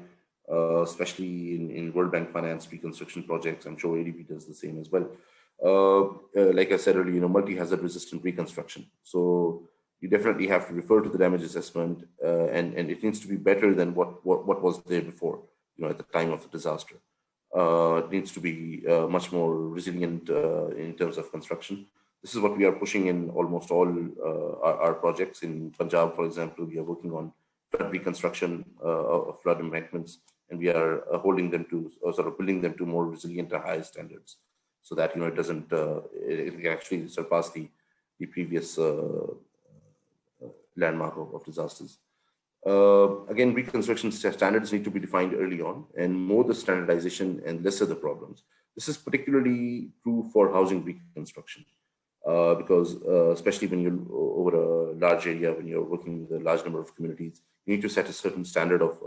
especially in World Bank finance reconstruction projects. I'm sure ADB does the same as well. Like I said earlier, multi-hazard resistant reconstruction. So you definitely have to refer to the damage assessment, and it needs to be better than what was there before, at the time of the disaster. It needs to be much more resilient in terms of construction. This is what we are pushing in almost all our projects. In Punjab, for example, we are working on flood reconstruction of flood embankments, and we are holding them to, or sort of building them to more resilient and higher standards, so that it doesn't, it can actually surpass the previous landmark of disasters. Again, reconstruction standards need to be defined early on, and more the standardization and lesser the problems. This is particularly true for housing reconstruction, because especially when you're over a large area, when you're working with a large number of communities, you need to set a certain standard of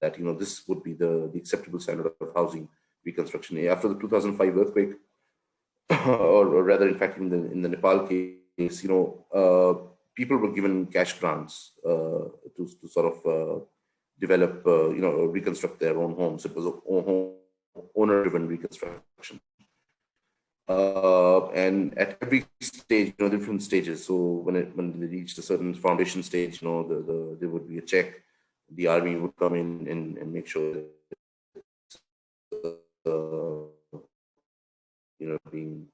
that, this would be the acceptable standard of housing reconstruction. After the 2005 earthquake, or rather, in fact, in the Nepal case, people were given cash grants to sort of develop, or reconstruct their own homes. It was owner-driven reconstruction. And at every stage, different stages. So when they reached a certain foundation stage, there would be a check. The army would come in and make sure that, being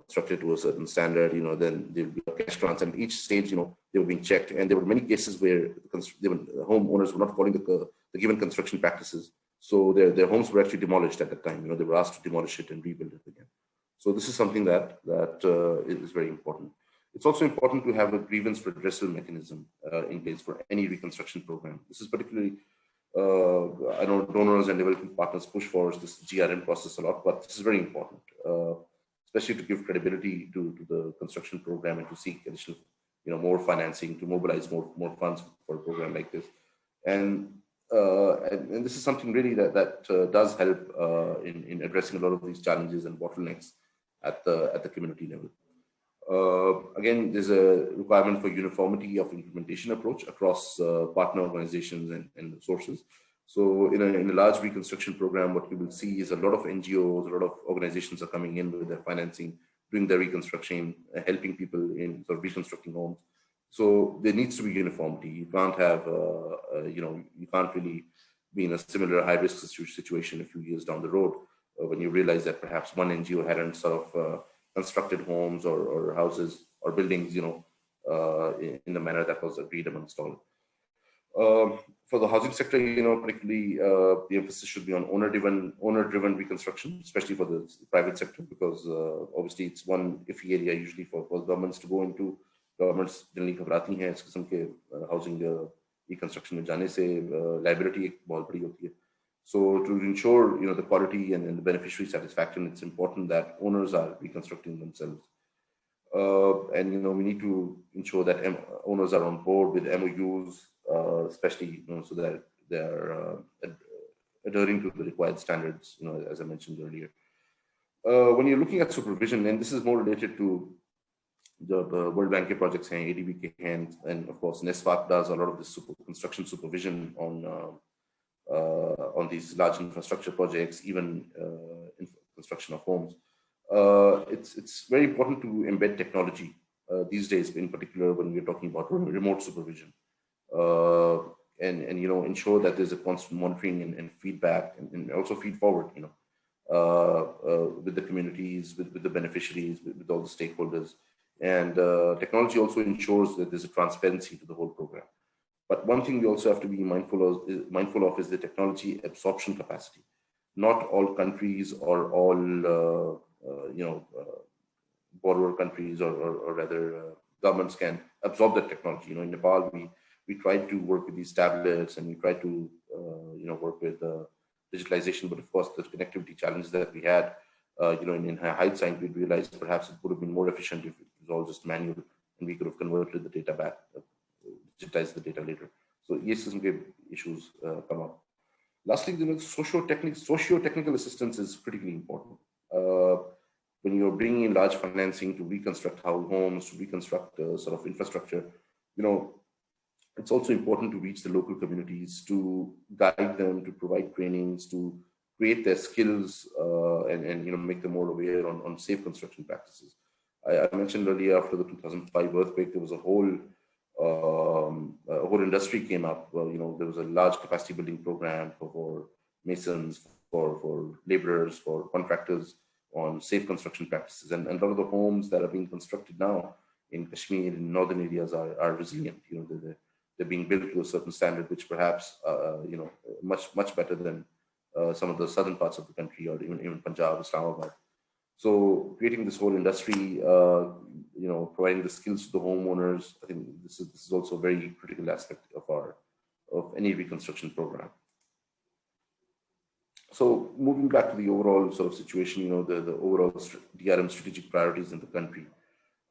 constructed to a certain standard, then there will be cash grants, and each stage, they were being checked. And there were many cases where the homeowners were not following the given construction practices. So their homes were actually demolished at the time. They were asked to demolish it and rebuild it again. So this is something that is very important. It's also important to have a grievance redressal mechanism in place for any reconstruction program. This is particularly, I know donors and development partners push for this GRM process a lot, but this is very important, especially to give credibility to the construction program and to seek additional, more financing, to mobilize more funds for a program like this. And this is something really that does help in addressing a lot of these challenges and bottlenecks at the community level. Again, there's a requirement for uniformity of implementation approach across partner organizations and sources. So in a large reconstruction program, what you will see is a lot of NGOs, a lot of organizations are coming in with their financing, doing their reconstruction, helping people in sort of reconstructing homes. So there needs to be uniformity. You can't have, you can't really be in a similar high-risk situation a few years down the road when you realize that perhaps one NGO hadn't sort of constructed homes or houses or buildings, in the manner that was agreed amongst all. For the housing sector, particularly the emphasis should be on owner-driven reconstruction, especially for the private sector, because obviously it's one iffy area usually for governments to go into. Governments generally घबराती हैं इस किस्म के housing reconstruction में जाने से, liability एक बहुत बड़ी होती है. So to ensure the quality and the beneficiary satisfaction, it's important that owners are reconstructing themselves. And we need to ensure that owners are on board with MOUs, especially so that they are adhering to the required standards, as I mentioned earlier. When you're looking at supervision, and this is more related to the World Bank projects, ADB and of course NESFAC does a lot of this construction supervision on these large infrastructure projects, even in construction of homes. It's very important to embed technology these days, in particular when we're talking about remote supervision, and ensure that there's a constant monitoring and feedback, and also feed forward, with the communities, with the beneficiaries, with all the stakeholders. And technology also ensures that there's a transparency to the whole program. But one thing we also have to be mindful of is the technology absorption capacity. Not all countries or all borrower countries or rather governments can absorb that technology. In Nepal, we tried to work with these tablets, and we tried to work with digitalization, but of course the connectivity challenges that we had, in hindsight, we realized perhaps it would have been more efficient if it was all just manual, and we could have converted the data back, digitized the data later. So yes, some issues come up. Lastly, socio-technical assistance is critically important. When you're bringing in large financing to reconstruct homes, to reconstruct sort of infrastructure, it's also important to reach the local communities, to guide them, to provide trainings, to create their skills, and make them more aware on safe construction practices. I mentioned earlier, after the 2005 earthquake, there was a whole industry came up. There was a large capacity building program for masons, for laborers, for contractors on safe construction practices. And a lot of the homes that are being constructed now in Kashmir, in northern areas, are resilient. They're being built to a certain standard, which perhaps much better than some of the southern parts of the country, or even Punjab, Islamabad. So creating this whole industry, providing the skills to the homeowners, I think this is also a very critical aspect of any reconstruction program. So moving back to the overall sort of situation, the overall DRM strategic priorities in the country.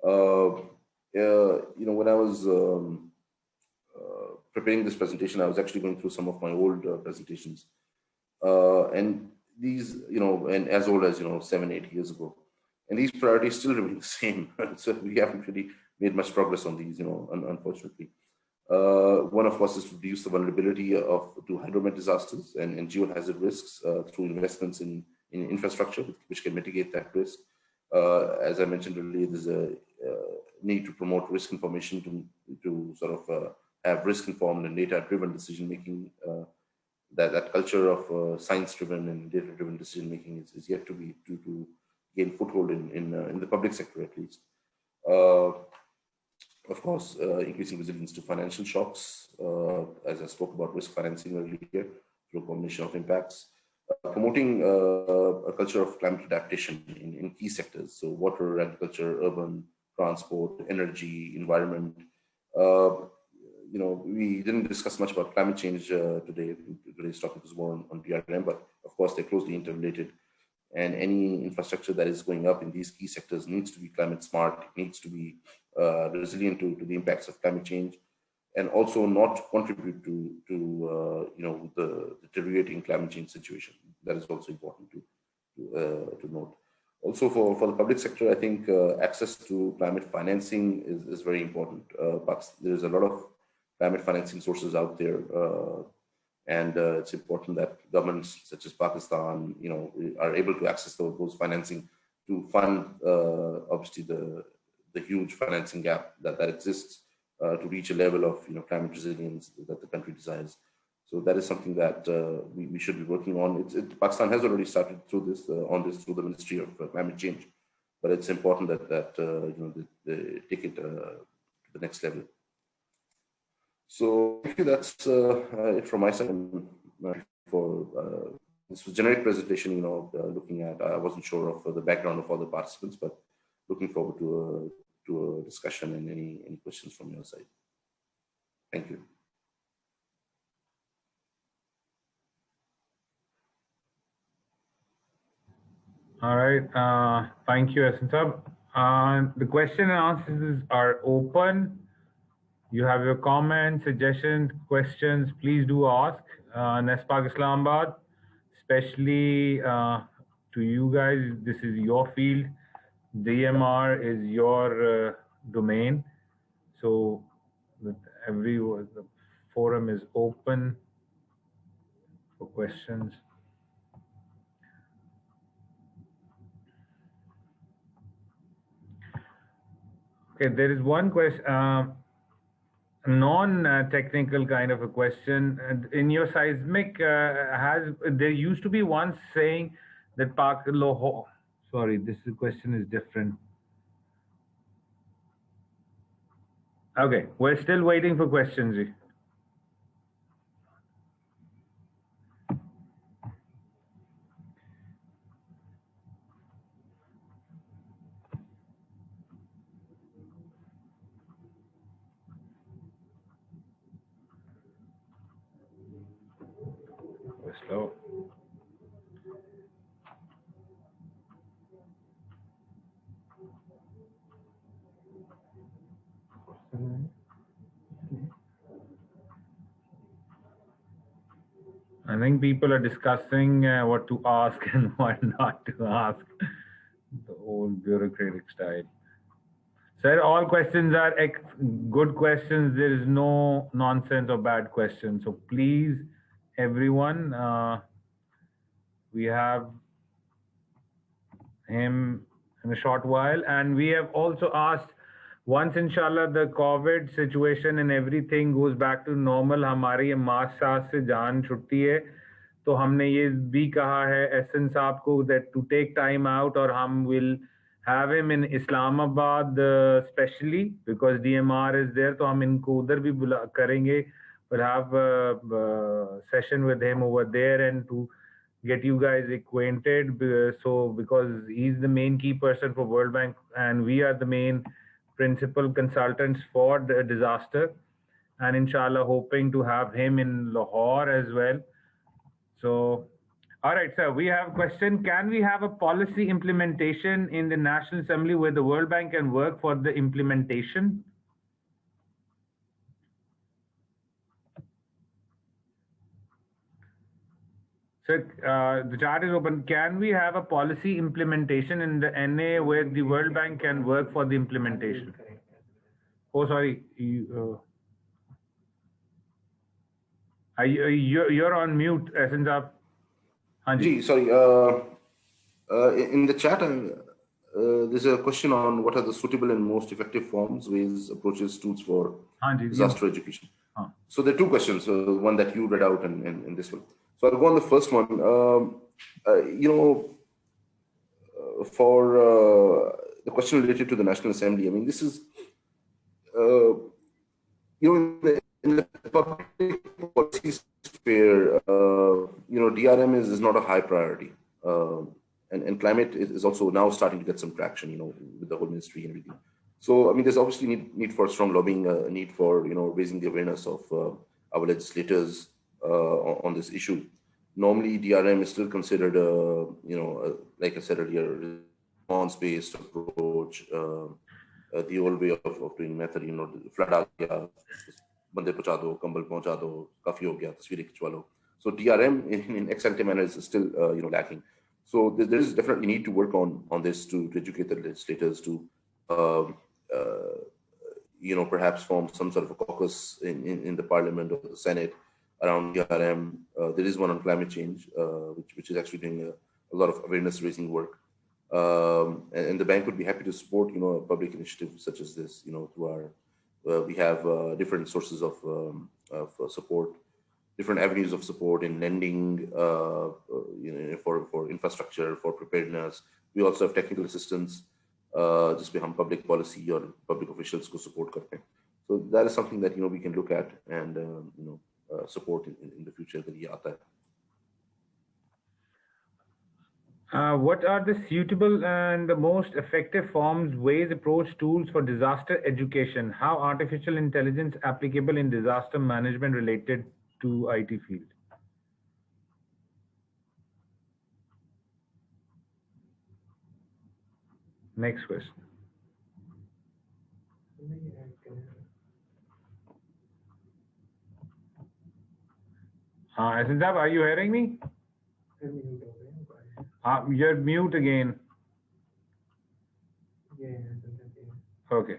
When I was preparing this presentation, I was actually going through some of my old presentations, and these, and as old as 7-8 years ago, and these priorities still remain the same. So we haven't really made much progress on these, unfortunately. One, of course, is to reduce the vulnerability to hydromet disasters and geohazard risks through investments in infrastructure, which can mitigate that risk. As I mentioned earlier, there's a need to promote risk information to sort of have risk-informed and data-driven decision-making. That culture of science-driven and data-driven decision-making is yet to gain foothold in the public sector, at least. Of course, increasing resilience to financial shocks, as I spoke about risk financing earlier, through a combination of impacts. Promoting a culture of climate adaptation in key sectors, so water, agriculture, urban, transport, energy, environment. We didn't discuss much about climate change today. Today's topic was more on DRM, but of course they're closely interrelated. And any infrastructure that is going up in these key sectors needs to be climate smart. It needs to be resilient to the impacts of climate change, and also not contribute to the deteriorating climate change situation. That is also important to note. Also, for the public sector, I think access to climate financing is very important. But there's a lot of climate financing sources out there, and it's important that governments such as Pakistan, are able to access those financing to fund, obviously, the huge financing gap that exists to reach a level of climate resilience that the country desires. So that is something that we should be working on. Pakistan has already started through the Ministry of Climate Change, but it's important that they take it to the next level. So I think that's it from my side. For this was generic presentation, looking at, I wasn't sure of the background of all the participants, but looking forward to a discussion and any questions from your side. Thank you. All right. Thank you, Ahsan Sahab. The question and answers are open. You have your comments, suggestions, questions, please do ask. NESPAC Islamabad, especially to you guys, this is your field. DMR is your domain. So the forum is open for questions. Okay, there is one question. Non-technical kind of a question. In your seismic, there used to be one saying that sorry, this question is different. Okay, we're still waiting for questions. Slow. I think people are discussing what to ask and what not to ask. The old bureaucratic style. Sir, all questions are good questions. There is no nonsense or bad questions. So please, everyone, we have him in a short while. And we have also asked, once inshallah the COVID situation and everything goes back to normal, हमारी मास से जान छुट्टी है, तो हमने ये भी कहा है एहसन साहब को that to take time out, और हम will have him in Islamabad specially because DMR is there, तो हम इनको उधर भी बुला करेंगे. We'll have a session with him over there and to get you guys acquainted. So because he's the main key person for World Bank and we are the main principal consultants for the disaster, and inshallah hoping to have him in Lahore as well. So, all right, sir, we have a question. Can we have a policy implementation in the National Assembly where the World Bank can work for the implementation? Sir, the chat is open. Can we have a policy implementation in the NA where the World Bank can work for the implementation? Oh, sorry. You're on mute, Ahsan Saab. Ji, sorry. In the chat, there's a question on what are the suitable and most effective forms, ways, approaches, tools for disaster education. So there are two questions, one that you read out and this one. So I'll go on the first one. For the question related to the National Assembly, I mean, this is, in the public policy sphere, DRM is not a high priority. And climate is also now starting to get some traction, with the whole ministry and everything. So, I mean, there's obviously need for strong lobbying, need for, raising the awareness of our legislators on this issue. Normally, DRM is still considered, like I said earlier, response-based approach, the old way of doing method, the flood aa gaya, bande pahuncha do, kambal pahuncha do, kafi ho gaya, tasveerein khichwa lo. So DRM in ex-ante manner is still, lacking. So there is definitely need to work on this to educate the legislators to, perhaps form some sort of a caucus in the Parliament or the Senate around DRM. There is one on climate change, which is actually doing a lot of awareness raising work. And the bank would be happy to support, a public initiative such as this, through our, we have different sources of support, different avenues of support in lending, for infrastructure, for preparedness. We also have technical assistance, just by public policy or public officials को support करते हैं. So that is something that we can look at and support in the future that ये आता है. What are the suitable and the most effective forms, ways, approach, tools for disaster education? How artificial intelligence applicable in disaster management related to IT field? Next question. Ahsan Saab, are you hearing me? You're mute again. Okay.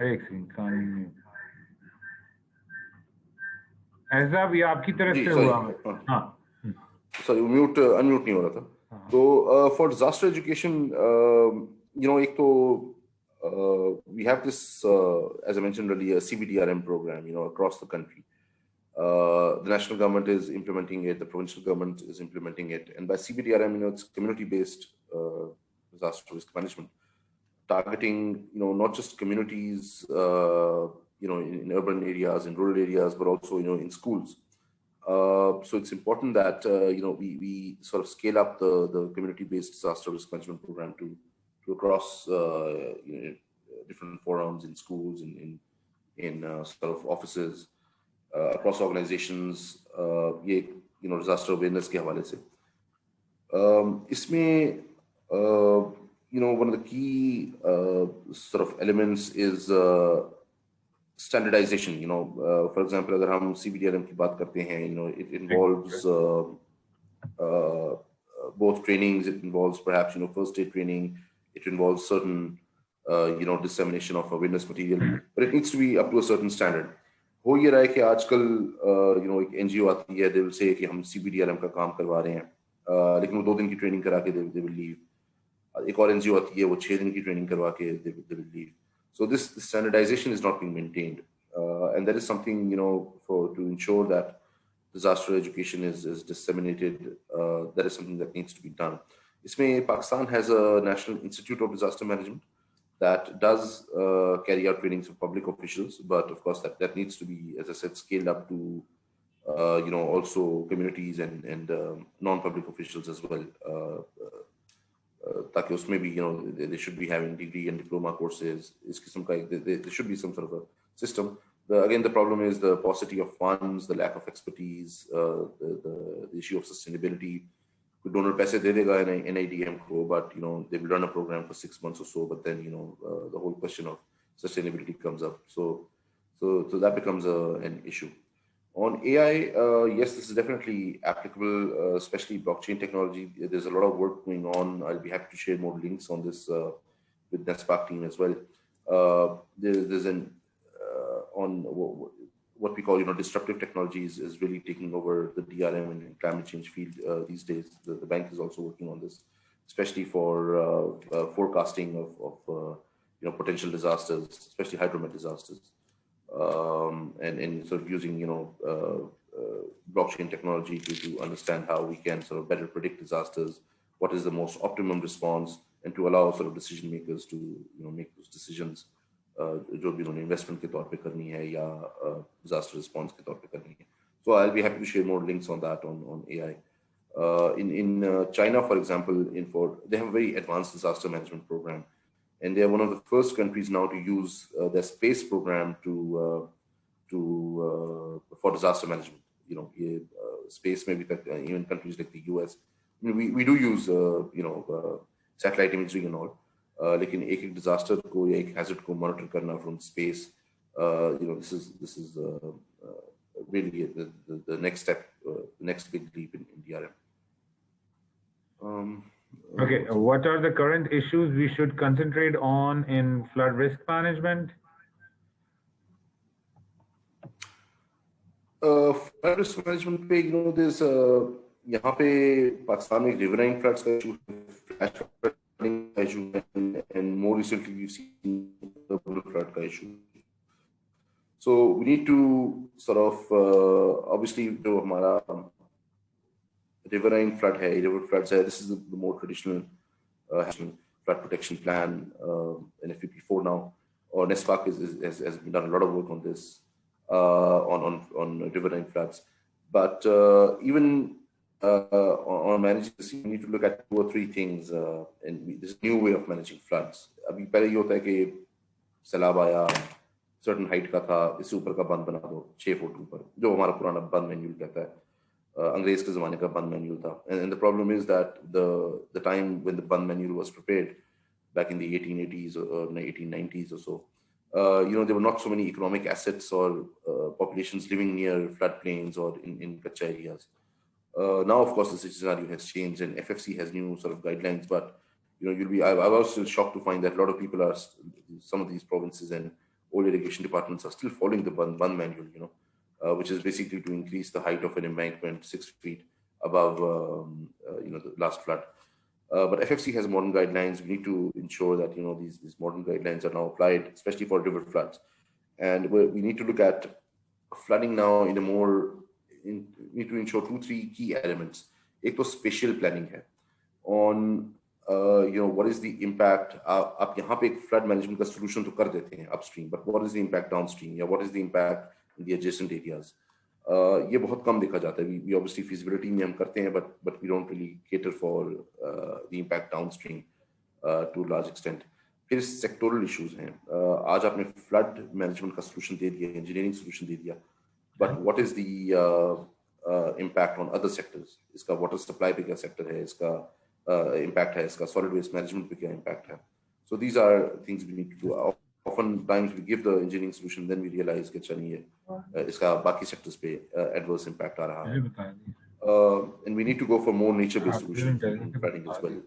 एक second कान mute. ऐसा भी आपकी तरफ से हुआ. हाँ. Sorry, unmute नहीं हो रहा था. So for disaster education, एक तो we have this, as I mentioned earlier, CBDRM program, across the country. The national government is implementing it, the provincial government is implementing it, and by CBDRM, it's community-based disaster risk management, targeting, not just communities, in urban areas, in rural areas, but also, in schools. So it's important that we sort of scale up the community-based disaster risk management program to across different forums in schools, in sort of offices, across organizations, disaster awareness के हवाले से. इसमें one of the key sort of elements is standardization. For example, अगर हम CBDRM की बात करते हैं, it involves both trainings. It involves perhaps first aid training. It involves certain, dissemination of awareness material, but it needs to be up to a certain standard. हो ये रहा है कि आजकल एक NGO आती है, they will say कि हम CBDRM का काम करवा रहे हैं, लेकिन वो 2 दिन की ट्रेनिंग करा के they will leave. एक और NGO आती है, वो 6 दिन की ट्रेनिंग करवा के they will leave. So this standardization is not being maintained, and that is something to ensure that disaster education is disseminated. That is something that needs to be done. Isme Pakistan has a National Institute of Disaster Management that does carry out trainings for public officials, but of course that needs to be, as I said, scaled up to also communities and non-public officials as well. ताकि उसमें भी they should be having degree and diploma courses. There should be some sort of a system. Again, the problem is the paucity of funds, the lack of expertise, the issue of sustainability. Donor paise de dega NIDM ko, but they will run a program for 6 months or so, but then the whole question of sustainability comes up. So that becomes an issue. On AI, yes, this is definitely applicable, especially blockchain technology. There's a lot of work going on. I'll be happy to share more links on this with NetSpark team as well. There's an on what we call disruptive technologies is really taking over the DRM and climate change field these days. The bank is also working on this, especially for forecasting of potential disasters, especially hydromet disasters. And sort of using blockchain technology to understand how we can sort of better predict disasters, what is the most optimum response, and to allow sort of decision makers to make those decisions जो भी उन्होंने investment के तौर पे करनी है या disaster response के तौर पे करनी है. So I'll be happy to share more links on that on AI. In China, for example, they have a very advanced disaster management program. And they are one of the first countries now to use their space program for disaster management. Space maybe even countries like the US. We do use satellite imagery and all. लेकिन एक disaster को या एक hazard को monitor करना from space. This is really the next step, the next big leap in DRM. Okay, what are the current issues we should concentrate on in flood risk management? Flood risk management पे there's यहाँ पे पाकिस्तान में riverine floods का issue, flash flooding का issue, and more recently we've seen the flood का issue. So we need to sort of obviously जो हमारा riverine flood hai, river floods hai, this is the more traditional flood protection plan, NFPP4 now, or NESPAC has done a lot of work on this, on riverine floods. But even on managing this, you need to look at 2 or 3 things, and this new way of managing floods. अभी पहले ये होता है कि सैलाब आया, certain height का था, इससे ऊपर का बंद बना दो 6 फुट ऊपर, जो हमारा पुराना बंद मैन्यूल कहता है. अंग्रेज के ज़माने का बंद मैन्यूल था. And the problem is that the time when the band manual was prepared back in the 1880s or 1890s or so, there were not so many economic assets or populations living near floodplains or in kacha areas. Now, of course, the scenario has changed and FFC has new sort of guidelines, but I was still shocked to find that a lot of people some of these provinces and oil irrigation departments are still following the band manual, which is basically to increase the height of an embankment 6 feet above, the last flood. But FFC has modern guidelines. We need to ensure that, these modern guidelines are now applied, especially for river floods. And we need to look at flooding now we need to ensure 2-3 key elements. एक तो spatial planning है on, what is the impact. आप यहाँ पे एक flood management का solution तो कर देते हैं upstream, but what is the impact downstream? या what is the impact in the adjacent areas? ये बहुत कम देखा जाता है. We obviously feasibility में हम करते हैं, but we don't really cater for the impact downstream to a large extent. फिर sectoral issues हैं. आज आपने flood management का solution दे दिया, engineering solution दे दिया, but what is the impact on other sectors? इसका water supply पे क्या sector है, इसका impact है, इसका solid waste management पे क्या impact है? So these are things we need to do. Oftentimes we give the engineering solution, then we realize कि अच्छा नहीं है, इसका बाकी sectors पे adverse impact आ रहा है. And we need to go for more nature-based solutions in flooding as well.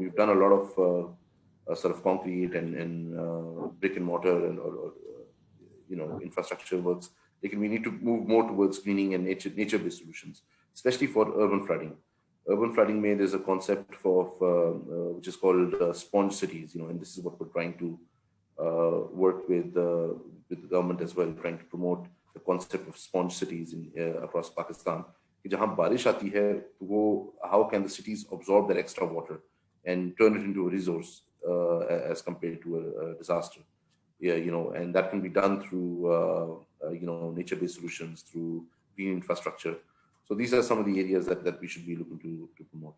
We've done a lot of sort of concrete and brick and mortar or infrastructure works. We need to move more towards greening and nature-based solutions, especially for urban flooding. Urban flooding, there's a concept which is called sponge cities, and this is what we're trying to work with the government as well, trying to promote the concept of sponge cities across Pakistan. How can the cities absorb that extra water and turn it into a resource as compared to a disaster? And that can be done through nature-based solutions, through green infrastructure. So these are some of the areas that we should be looking to promote.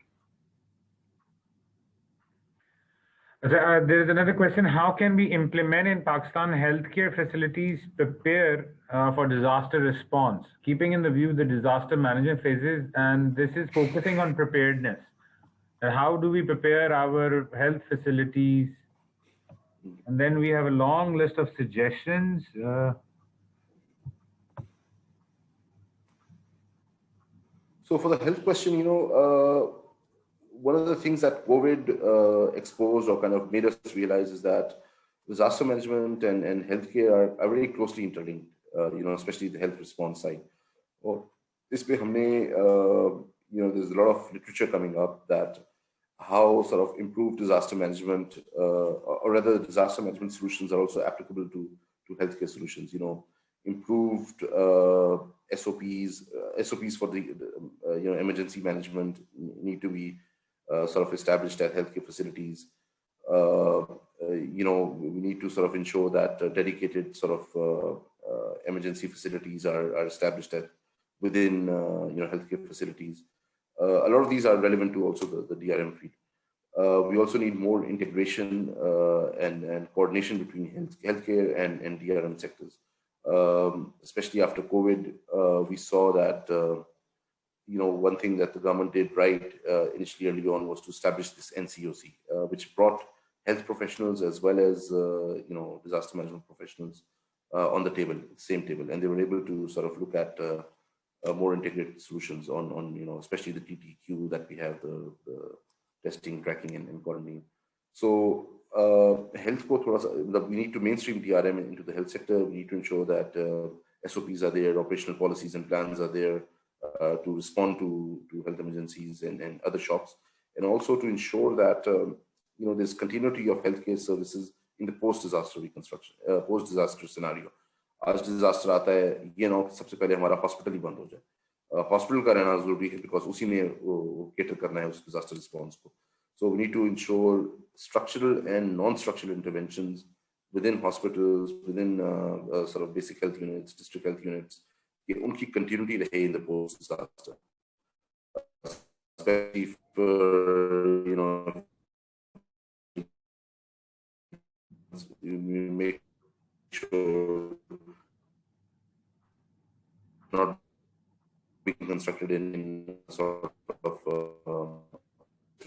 There is another question. How can we implement in Pakistan healthcare facilities prepare for disaster response, keeping in the view the disaster management phases, and this is focusing on preparedness? How do we prepare our health facilities? And then we have a long list of suggestions. So for the health question, one of the things that COVID exposed or kind of made us realize is that disaster management and healthcare are very closely interlinked, especially the health response side. There's a lot of literature coming up that how sort of improved disaster management, or rather disaster management solutions are also applicable to healthcare solutions. Improved SOPs for the emergency management need to be sort of established at healthcare facilities. We need to sort of ensure that dedicated sort of emergency facilities are established within healthcare facilities. A lot of these are relevant to also the DRM field. We also need more integration and coordination between healthcare and DRM sectors. Especially after COVID, we saw that one thing that the government did right initially early on was to establish this NCOC, which brought health professionals as well as disaster management professionals on the same table, and they were able to sort of look at more integrated solutions on especially the TTQ that we have, the testing, tracking, and quarantine. So health we need to mainstream DRM into the health sector. We need to ensure that SOPs are there, operational policies and plans are there to respond to health emergencies and other shocks, and also to ensure that there's continuity of healthcare services in the post-disaster reconstruction, post-disaster scenario. आज disaster आता है, ये ना सबसे पहले हमारा hospital ही बंद हो जाए. हॉस्पिटल का रहना जरूरी है बिकॉज उसी में केटर करना है उस disaster response को. So we need to ensure structural and non-structural interventions within hospitals, within sort of basic health units, district health units, unki continuity rahe in the post-disaster. Especially for, make sure not being constructed in sort of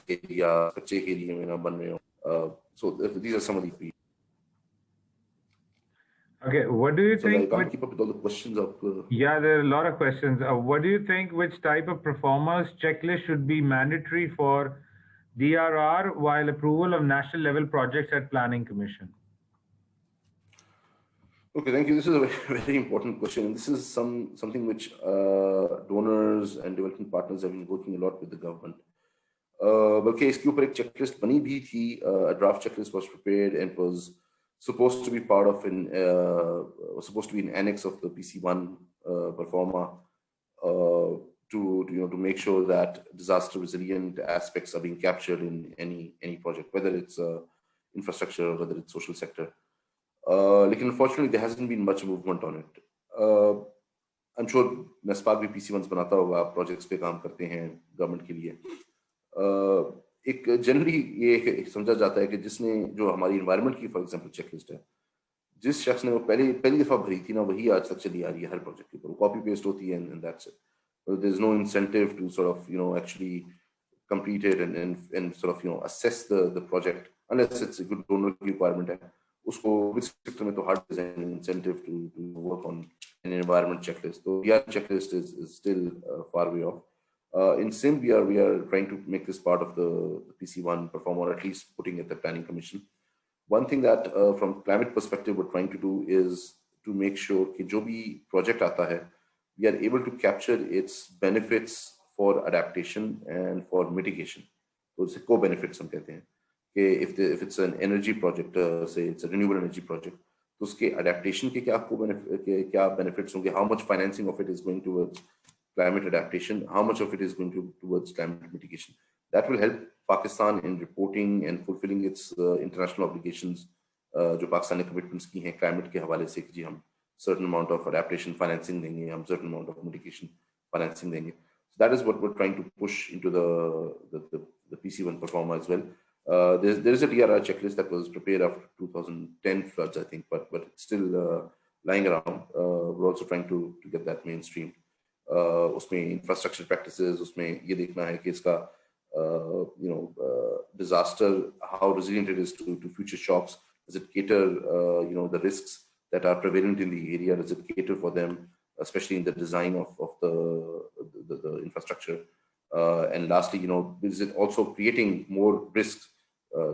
area, so these are some of the. Okay, what do you think? I can't keep up with all the questions of. Yeah, there are a lot of questions. What do you think? Which type of performance checklist should be mandatory for DRR while approval of national level projects at Planning Commission? Okay, thank you. This is a very, very important question. This is something which donors and development partners have been working a lot with the government. बल्कि इसके ऊपर एक checklist बनी भी थी. A draft checklist was prepared and was supposed to be part of supposed to be an annex of the PC1 performa to make sure that disaster resilient aspects are being captured in any project, whether it's infrastructure or whether it's social sector. Like unfortunately, there hasn't been much movement on it. I'm sure NESPAC भी PC1s बनाता होगा, projects पे काम करते हैं government के लिए. एक जनरली ये समझा जाता है कि जिसने जो हमारी एनवायरनमेंट की फॉर एग्जांपल चेकलिस्ट है, जिस शख्स ने वो पहली दफा भरी थी ना, वही आज तक चली आ रही है हर प्रोजेक्ट के ऊपर. कॉपी पेस्ट होती है and that's it. There is no incentive to sort of actually complete it and sort of assess the project unless it's a good donor requirement है. उसको विद सेक्टर में तो hard design incentive to work on an environment checklist. So yeah, checklist is still far way off. In Sindh, we are trying to make this part of the PC1 perform, or at least putting it at the Planning Commission. One thing that from climate perspective we're trying to do is to make sure that जो भी project आता है, we are able to capture its benefits for adaptation and for mitigation. So it's co-benefits हम कहते हैं कि if it's an energy project, say it's a renewable energy project, तो उसके adaptation के क्या benefits होंगे, how much financing of it is going towards climate adaptation, how much of it is going towards climate mitigation. That will help Pakistan in reporting and fulfilling its international obligations, जो Pakistani commitments की हैं climate के हवाले से कि जी हम certain amount of adaptation financing देंगे, हम certain amount of mitigation financing देंगे. So that is what we're trying to push into the PC1 performer as well. There is a DRR checklist that was prepared after 2010 floods, I think, but it's still lying around. We're also trying to get that mainstream. उसमें infrastructure practices, उसमें ये देखना है कि इसका disaster, how resilient it is to future shocks. Does it cater the risks that are prevalent in the area? Does it cater for them, especially in the design of the infrastructure? And lastly, is it also creating more risks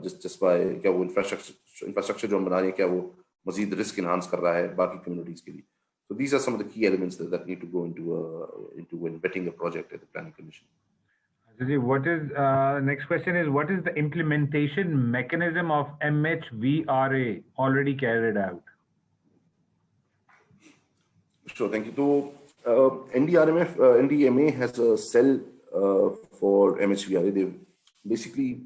just by क्या वो infrastructure जो हम बना रहे हैं क्या वो मज़ीद risk enhance कर रहा है बाकी communities के लिए? So these are some of the key elements that need to go into when vetting a project at the Planning Commission. What is next question is, what is the implementation mechanism of MHVRA already carried out? Sure, thank you. So NDMA has a cell for MHVRA. They basically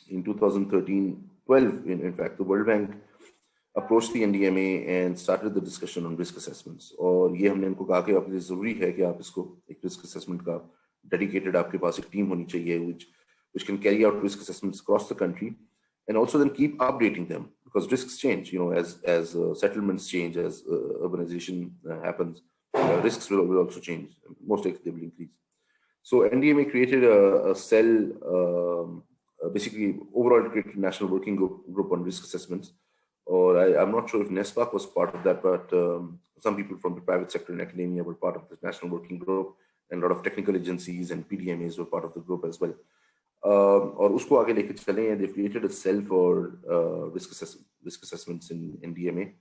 in 2013-12, in fact, the World Bank approached the NDMA and started the discussion on risk assessments. और ये हमने इनको कहा कि आपके लिए ज़रूरी है कि आप इसको एक risk assessment का dedicated आपके पास एक team होनी चाहिए which can carry out risk assessments across the country and also then keep updating them because risks change. As settlements change, as urbanization happens, risks will also change. Most likely they will increase. So NDMA created a cell, basically overall created a national working group on risk assessments. Or I'm not sure if NESPAC was part of that, but some people from the private sector and academia were part of the national working group, and a lot of technical agencies and PDMAs were part of the group as well. और उसको आगे लेके चले हैं. They've created a cell for risk assessments in NDMA.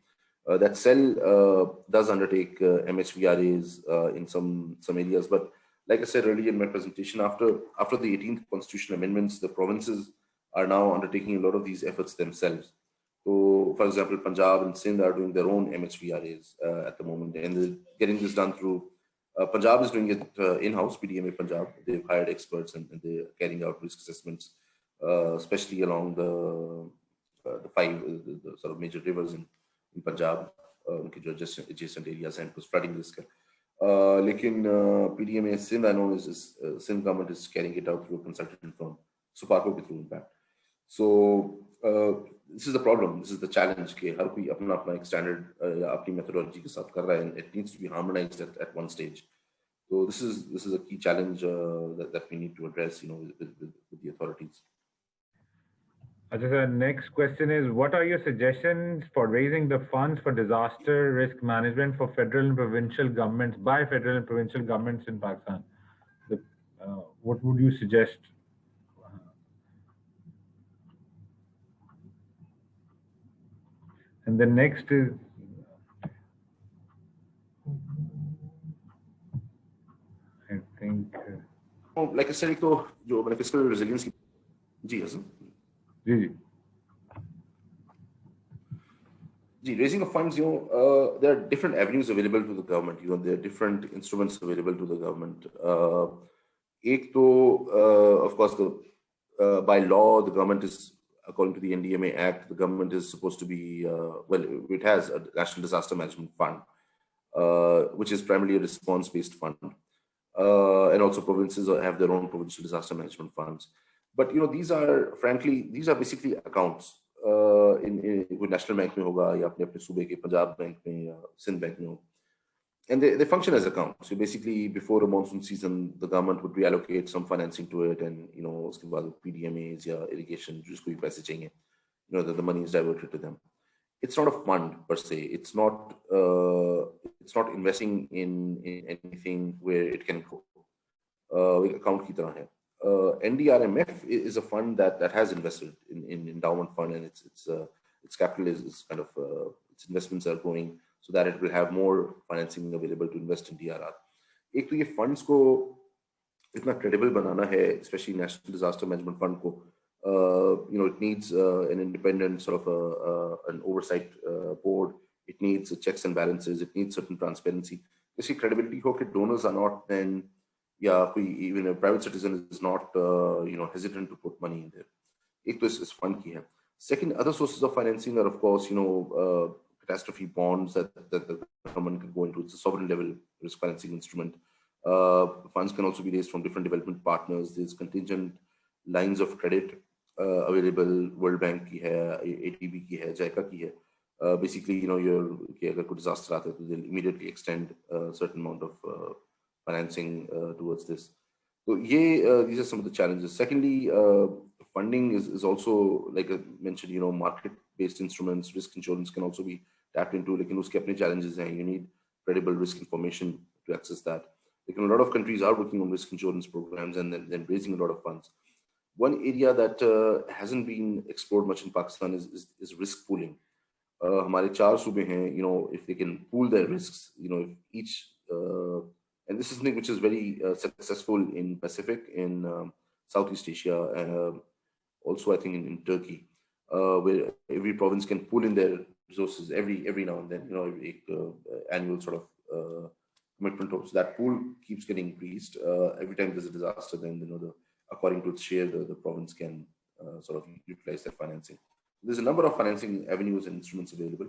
That cell does undertake MHVRAs in some areas, but like I said earlier in my presentation, after the 18th constitutional amendments, the provinces are now undertaking a lot of these efforts themselves. So, for example, Punjab and Sindh are doing their own MHVRAs at the moment, and they're getting this done through. Punjab is doing it in-house, PDMA Punjab. They've hired experts and they're carrying out risk assessments, especially along the five sort of major rivers in Punjab, उनके जो adjacent areas and flooding risk. Lekin PDMA Sindh, I know is Sindh government is carrying it out through a consultant firm, Suparco के through impact. So this is the problem. This is the challenge. कि हर कोई अपना एक standard अपनी methodology के साथ कर रहा है, and it needs to be harmonized at one stage. So this is a key challenge that we need to address, with the authorities. Sir, next question is, what are your suggestions for raising the funds for disaster risk management for federal and provincial governments by federal and provincial governments in Pakistan? What would you suggest? And the next is, I think. Like I said, जो fiscal resilience, ji Ahsan. Raising of funds, there are different avenues available to the government. There are different instruments available to the government. एक तो, of course, by law, the government is, according to the NDMA Act, the government is supposed to be, it has a National Disaster Management Fund, which is primarily a response-based fund. And also provinces have their own provincial disaster management funds. But, these are basically accounts. कोई national bank में होगा या अपने सूबे के Punjab bank में या Sindh bank में हो. And they function as accounts. So basically, before a monsoon season, the government would reallocate some financing to it, and उसके बाद PDMAs या irrigation जिसको भी पैसे चाहिए, that the money is diverted to them. It's not a fund per se. It's not investing in anything where it can go. एक account की तरह है. NDRMF is a fund that has invested in endowment fund, and its capital is kind of its investments are growing so that it will have more financing available to invest in DRR. एक तो ये funds को इतना credible बनाना है, especially National Disaster Management Fund को, it needs an independent sort of an oversight board. It needs checks and balances. It needs certain transparency. This credibility ho ke donors are not then, even a private citizen is not hesitant to put money in there. एक तो इस fund की है. Second, other sources of financing are of course catastrophe bonds that the government can go into. It's a sovereign level risk financing instrument. Funds can also be raised from different development partners. There's contingent lines of credit available. World Bank ki hai, ADB ki hai, JICA ki hai. Basically, your agar कोई disaster आता है, they'll immediately extend a certain amount of financing towards this. So these are some of the challenges. Secondly, funding is also, like I mentioned, market-based instruments. Risk insurance can also be tapped into. Like, uske apne challenges hain. You need credible risk information to access that. Like, a lot of countries are working on risk insurance programs and then raising a lot of funds. One area that hasn't been explored much in Pakistan is risk pooling. हमारे 4 सूबे हैं, if they can pool their risks, if each and this is something which is very successful in Pacific, in Southeast Asia, and also I think in Turkey, where every province can pool in their resources every now and then, every annual sort of commitment. So that pool keeps getting increased. Every time there's a disaster, then according to its share, the province can sort of utilize that financing. There's a number of financing avenues and instruments available.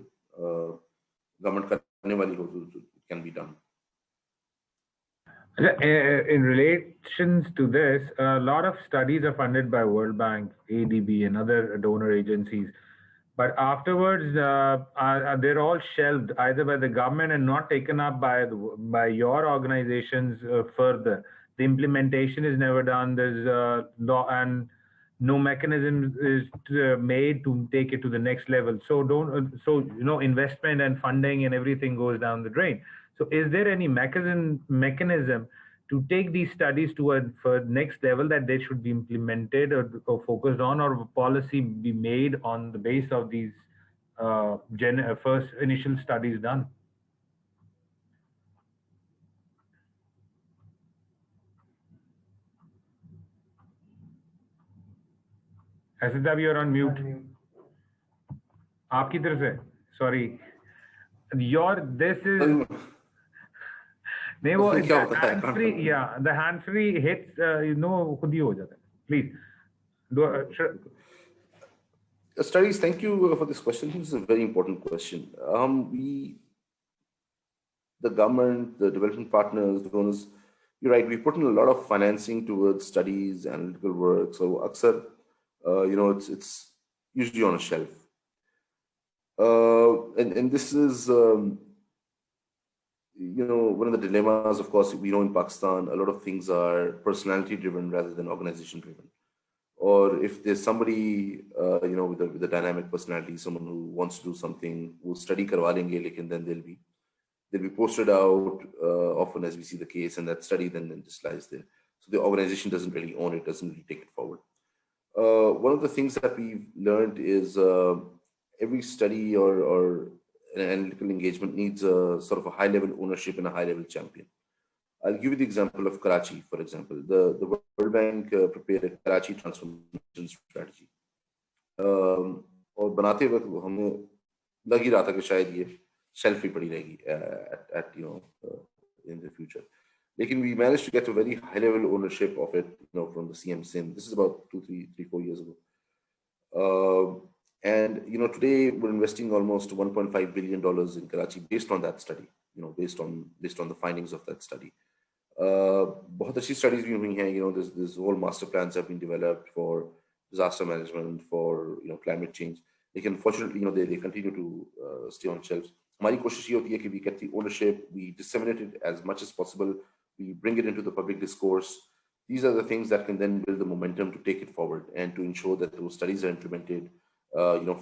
Government karne wali ho to it can be done. In relations to this, a lot of studies are funded by World Bank, ADB, and other donor agencies. But afterwards, they're all shelved either by the government and not taken up by your organizations further. The implementation is never done. There's law and no mechanism is made to take it to the next level. So investment and funding and everything goes down the drain. So is there any mechanism to take these studies to a next level that they should be implemented or focused on, or policy be made on the base of these first initial studies done? Ahsan, you're on mute. आपकी तरफ से, sorry. This is. नहीं वो hand free, yeah, the hand free hits खुद ही हो जाता है. Please. Studies, thank you for this question. This is a very important question. The government, the development partners, the donors, you're right, we put in a lot of financing towards studies, analytical work. So aksar, it's usually on a shelf. And this is one of the dilemmas. Of course, we know in Pakistan, a lot of things are personality driven rather than organization driven. Or if there's somebody, with a dynamic personality, someone who wants to do something, who study karwa lenge, lekin then they'll be posted out often, as we see the case, and that study then just lies there. So the organization doesn't really own it, doesn't really take it forward. One of the things that we've learned is every study or an analytical engagement needs a sort of a high-level ownership and a high-level champion. I'll give you the example of Karachi, for example. The World Bank prepared a Karachi transformation strategy. और बनाते वक्त हमें लग ही रहा था कि शायद ये shelf ही पड़ी रहेगी in the future. Lekin we managed to get a very high-level ownership of it, from the CM Sindh. This is about 4 years ago. And today we're investing almost $1.5 billion in Karachi based on that study. Based on the findings of that study. बहुत अच्छी studies भी हुई हैं. There's whole master plans have been developed for disaster management, for climate change. Unfortunately, they continue to stay on shelves. हमारी कोशिश ये होती है कि we get the ownership, we disseminate it as much as possible, we bring it into the public discourse. These are the things that can then build the momentum to take it forward and to ensure that those studies are implemented.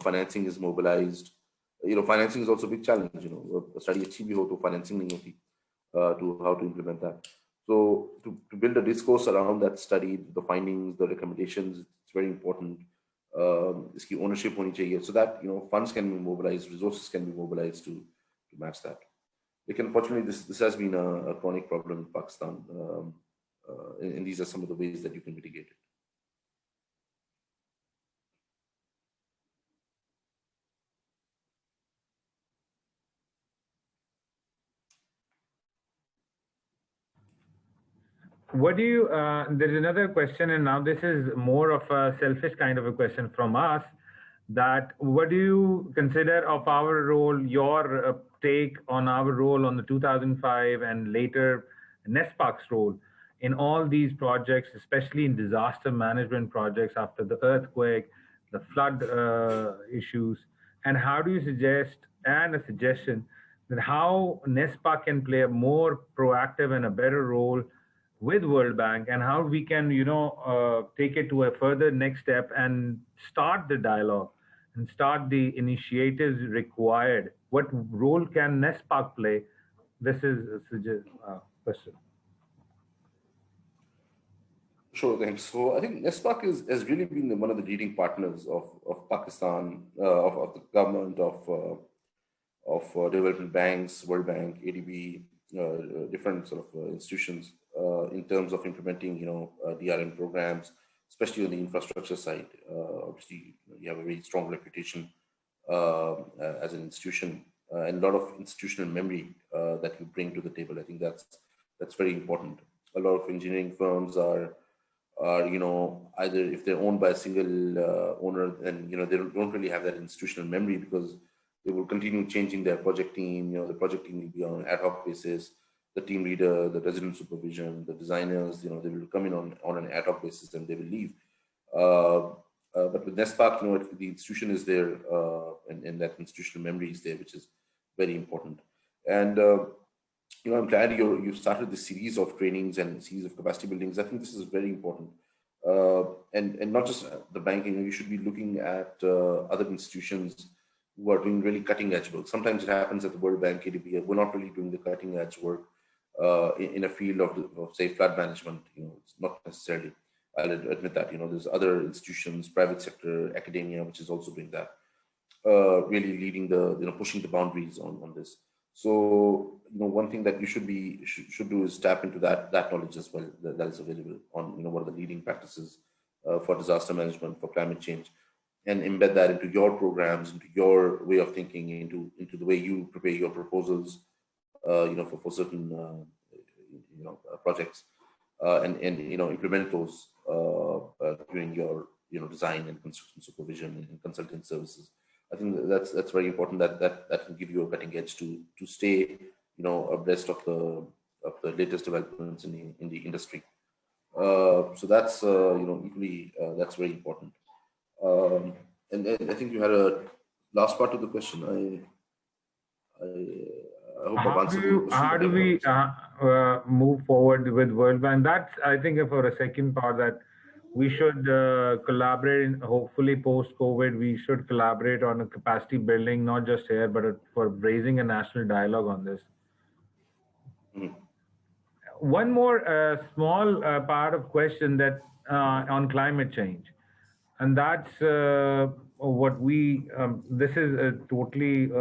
Financing is mobilized. Financing is also a big challenge. A study अच्छी भी हो तो financing नहीं होती to how to implement that. So to build a discourse around that study, the findings, the recommendations, it's very important. Iski ownership honi chahiye, so that funds can be mobilized, resources can be mobilized to match that. Like, unfortunately, this has been a chronic problem in Pakistan, and these are some of the ways that you can mitigate it. What do you, there's another question, and now this is more of a selfish kind of a question from us, that what do you consider of our role, your take on our role on the 2005 and later NESPAC's role in all these projects, especially in disaster management projects after the earthquake, the flood issues, and how do you suggest, and a suggestion, that how NESPAC can play a more proactive and a better role with World Bank, and how we can, take it to a further next step and start the dialogue and start the initiatives required. What role can NESPAC play? This is a question. Sure, thanks. So I think NESPAC has really been one of the leading partners of Pakistan, of the government, of development banks, World Bank, ADB, different sort of institutions in terms of implementing, DRM programs, especially on the infrastructure side. Obviously, you have a very strong reputation as an institution, and a lot of institutional memory that you bring to the table. I think that's very important. A lot of engineering firms are either, if they're owned by a single owner, then they don't really have that institutional memory, because they will continue changing their project team. The project team will be on an ad hoc basis. The team leader, the resident supervision, the designers, they will come in on an ad hoc basis and they will leave. But with NESPAC, the institution is there, and that institutional memory is there, which is very important. And I'm glad you started this series of trainings and series of capacity buildings. I think this is very important, and not just the banking. You should be looking at other institutions who are doing really cutting edge work. Sometimes it happens at the World Bank, ADB, we're not really doing the cutting edge work in a field of say flood management. It's not necessarily. I'll admit that. There's other institutions, private sector, academia, which is also doing that, really leading the pushing the boundaries on this. So one thing that you should do is tap into that knowledge as well, that is available on what are the leading practices for disaster management, for climate change, and embed that into your programs, into your way of thinking, into the way you prepare your proposals, for certain projects, and implement those during your design and construction supervision and consulting services. I think that's very important. That can give you a cutting edge to stay abreast of the latest developments in the industry. So that's equally that's very important. And I think you had a last part of the question. I hope I've answered your question. How do we move forward with World Bank? That's, I think, for a second part, that we should collaborate. Hopefully, post-COVID, we should collaborate on a capacity building, not just here, but for raising a national dialogue on this. Mm-hmm. One more small part of question that on climate change, and that's what we. This is totally,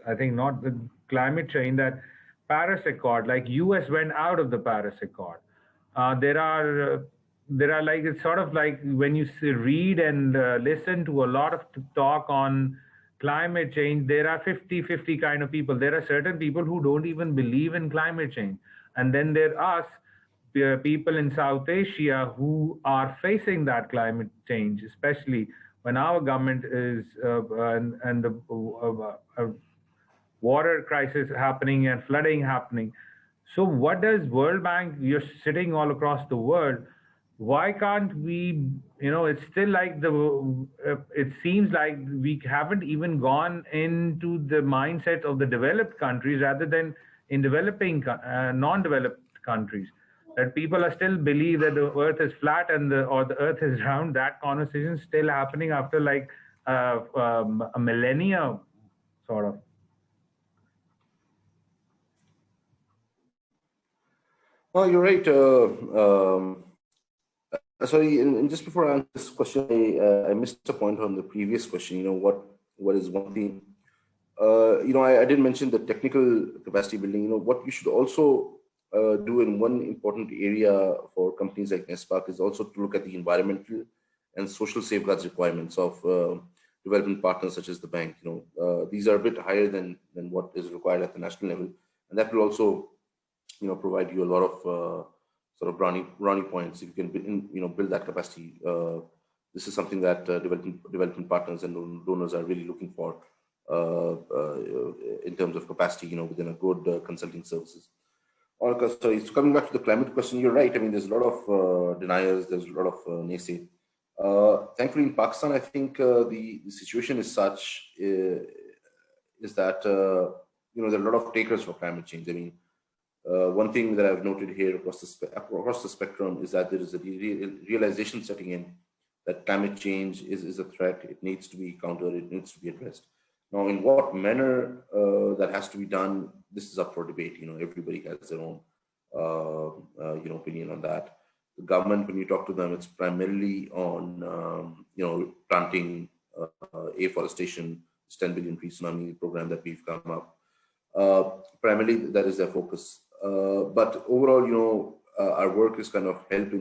I think, not the climate change, that Paris Accord. Like US went out of the Paris Accord. There are like, it's sort of like when you read and listen to a lot of talk on climate change, there are 50-50 kind of people. There are certain people who don't even believe in climate change. And then there are us, people in South Asia, who are facing that climate change, especially when our government is, and the water crisis happening and flooding happening. So what does World Bank, you're sitting all across the world, why can't we, it's still like it seems like we haven't even gone into the mindset of the developed countries rather than in developing, non-developed countries, that people are still believe that the earth is flat or the earth is round. That conversation is still happening after like a millennia, sort of. Oh, you're right. Sorry, and just before I answer this question, I missed a point on the previous question. What is one thing? I did mention the technical capacity building. What you should also do in one important area for companies like NESPAC is also to look at the environmental and social safeguards requirements of development partners such as the bank. These are a bit higher than what is required at the national level, and that will also provide you a lot of sort of brownie points if you can build that capacity. This is something that development partners and donors are really looking for in terms of capacity, within a good consulting services. Sorry, so coming back to the climate question, you're right. I mean, there's a lot of deniers, there's a lot of naysay. Thankfully, in Pakistan, I think the situation is such is that there are a lot of takers for climate change. I mean, one thing that I've noted here across the spectrum is that there is a realization setting in that climate change is a threat. It needs to be countered. It needs to be addressed. Now, in what manner that has to be done, this is up for debate. Everybody has their own opinion on that. The government, when you talk to them, it's primarily on planting, afforestation, 10 billion tree tsunami program that we've come up. Primarily, that is their focus. But overall, our work is kind of helped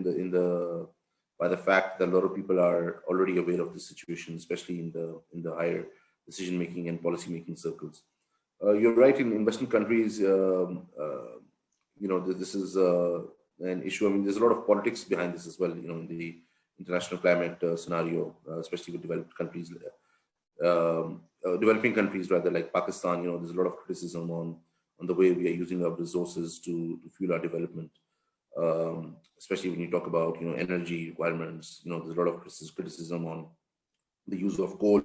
by the fact that a lot of people are already aware of the situation, especially in the higher decision making and policy making circles. You're right. In investment countries, this is an issue. I mean, there's a lot of politics behind this as well. In the international climate scenario, especially with developing countries rather, like Pakistan. There's a lot of criticism on the way we are using our resources to fuel our development, especially when you talk about energy requirements. There's a lot of criticism on the use of coal,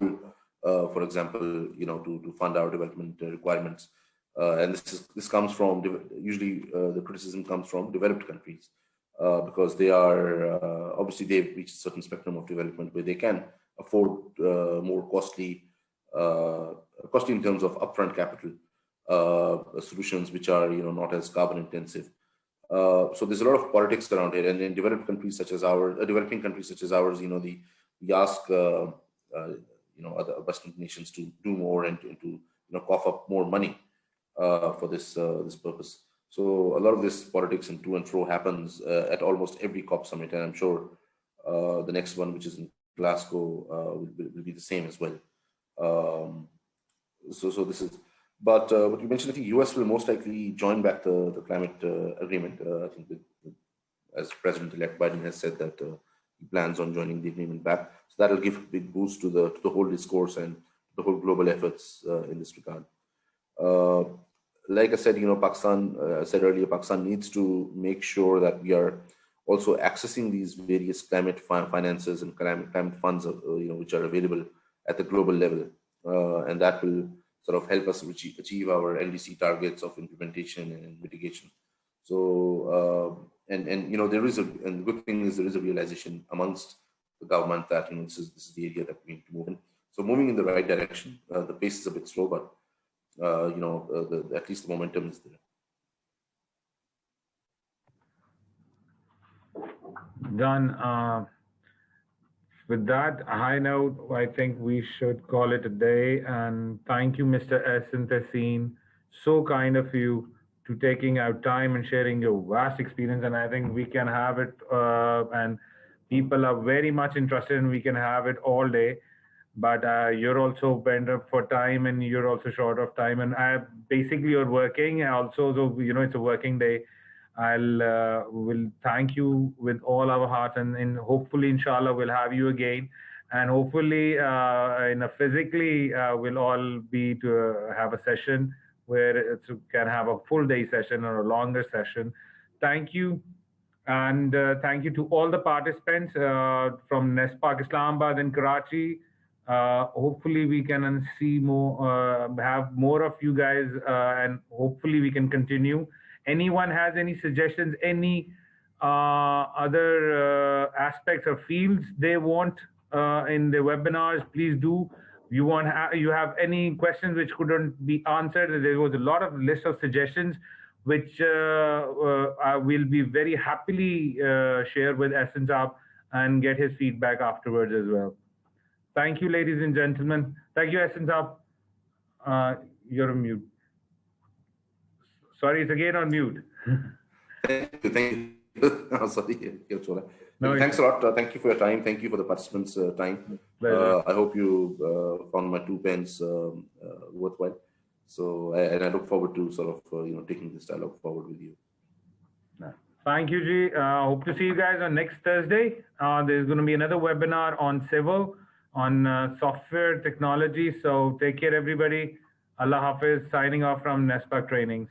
for example, to fund our development requirements. And this comes from usually the criticism comes from developed countries because they are obviously they've reached a certain spectrum of development where they can afford more costly in terms of upfront capital solutions which are not as carbon intensive. So there's a lot of politics around it, and in developing countries such as ours, we ask other Western nations to do more and to cough up more money for this purpose. So a lot of this politics and to and fro happens at almost every COP summit, and I'm sure the next one, which is in Glasgow, will be the same as well. So this is. But what you mentioned, I think US will most likely join back the climate agreement. I think as President-elect Biden has said that he plans on joining the agreement back. So that'll give a big boost to the whole discourse and the whole global efforts in this regard. Like I said, Pakistan, I said earlier, Pakistan needs to make sure that we are also accessing these various climate finances and climate funds, which are available at the global level, and that will sort of help us achieve our LDC targets of implementation and mitigation. So, and there is and the good thing is there is a realization amongst the government that this is the area that we need to move in. So moving in the right direction. The pace is a bit slow, but at least the momentum is there. Done. With that high note, I think we should call it a day. And thank you, Mr. Ahsan Tehsin. So kind of you to taking out time and sharing your vast experience. And I think we can have it, and people are very much interested, and we can have it all day. But you're also bent up for time, and you're also short of time. And basically you're working also, so it's a working day. Will thank you with all our hearts, and hopefully, inshallah, we'll have you again, and hopefully, physically, we'll all be to have a session where it can have a full day session or a longer session. Thank you, and thank you to all the participants from NESPAC Islamabad and Karachi. Hopefully, we can see more, have more of you guys, and hopefully, we can continue. Anyone has any suggestions, any other aspects or fields they want in the webinars, please do. You have any questions which couldn't be answered? There was a lot of list of suggestions. which I will be very happily share with Ahsan Saab and get his feedback afterwards as well. Thank you, ladies and gentlemen. Thank you, Ahsan Saab. You're on mute. Sorry, it's again on mute. Thank you. Oh, sorry. No, thanks a lot. Thank you for your time. Thank you for the participants' time. I hope you found my 2 pence worthwhile. So, and I look forward to sort of taking this dialogue forward with you. Thank you, Ji. Hope to see you guys on next Thursday. There's going to be another webinar on civil, on software technology. So take care, everybody. Allah Hafiz, signing off from NESPA Trainings.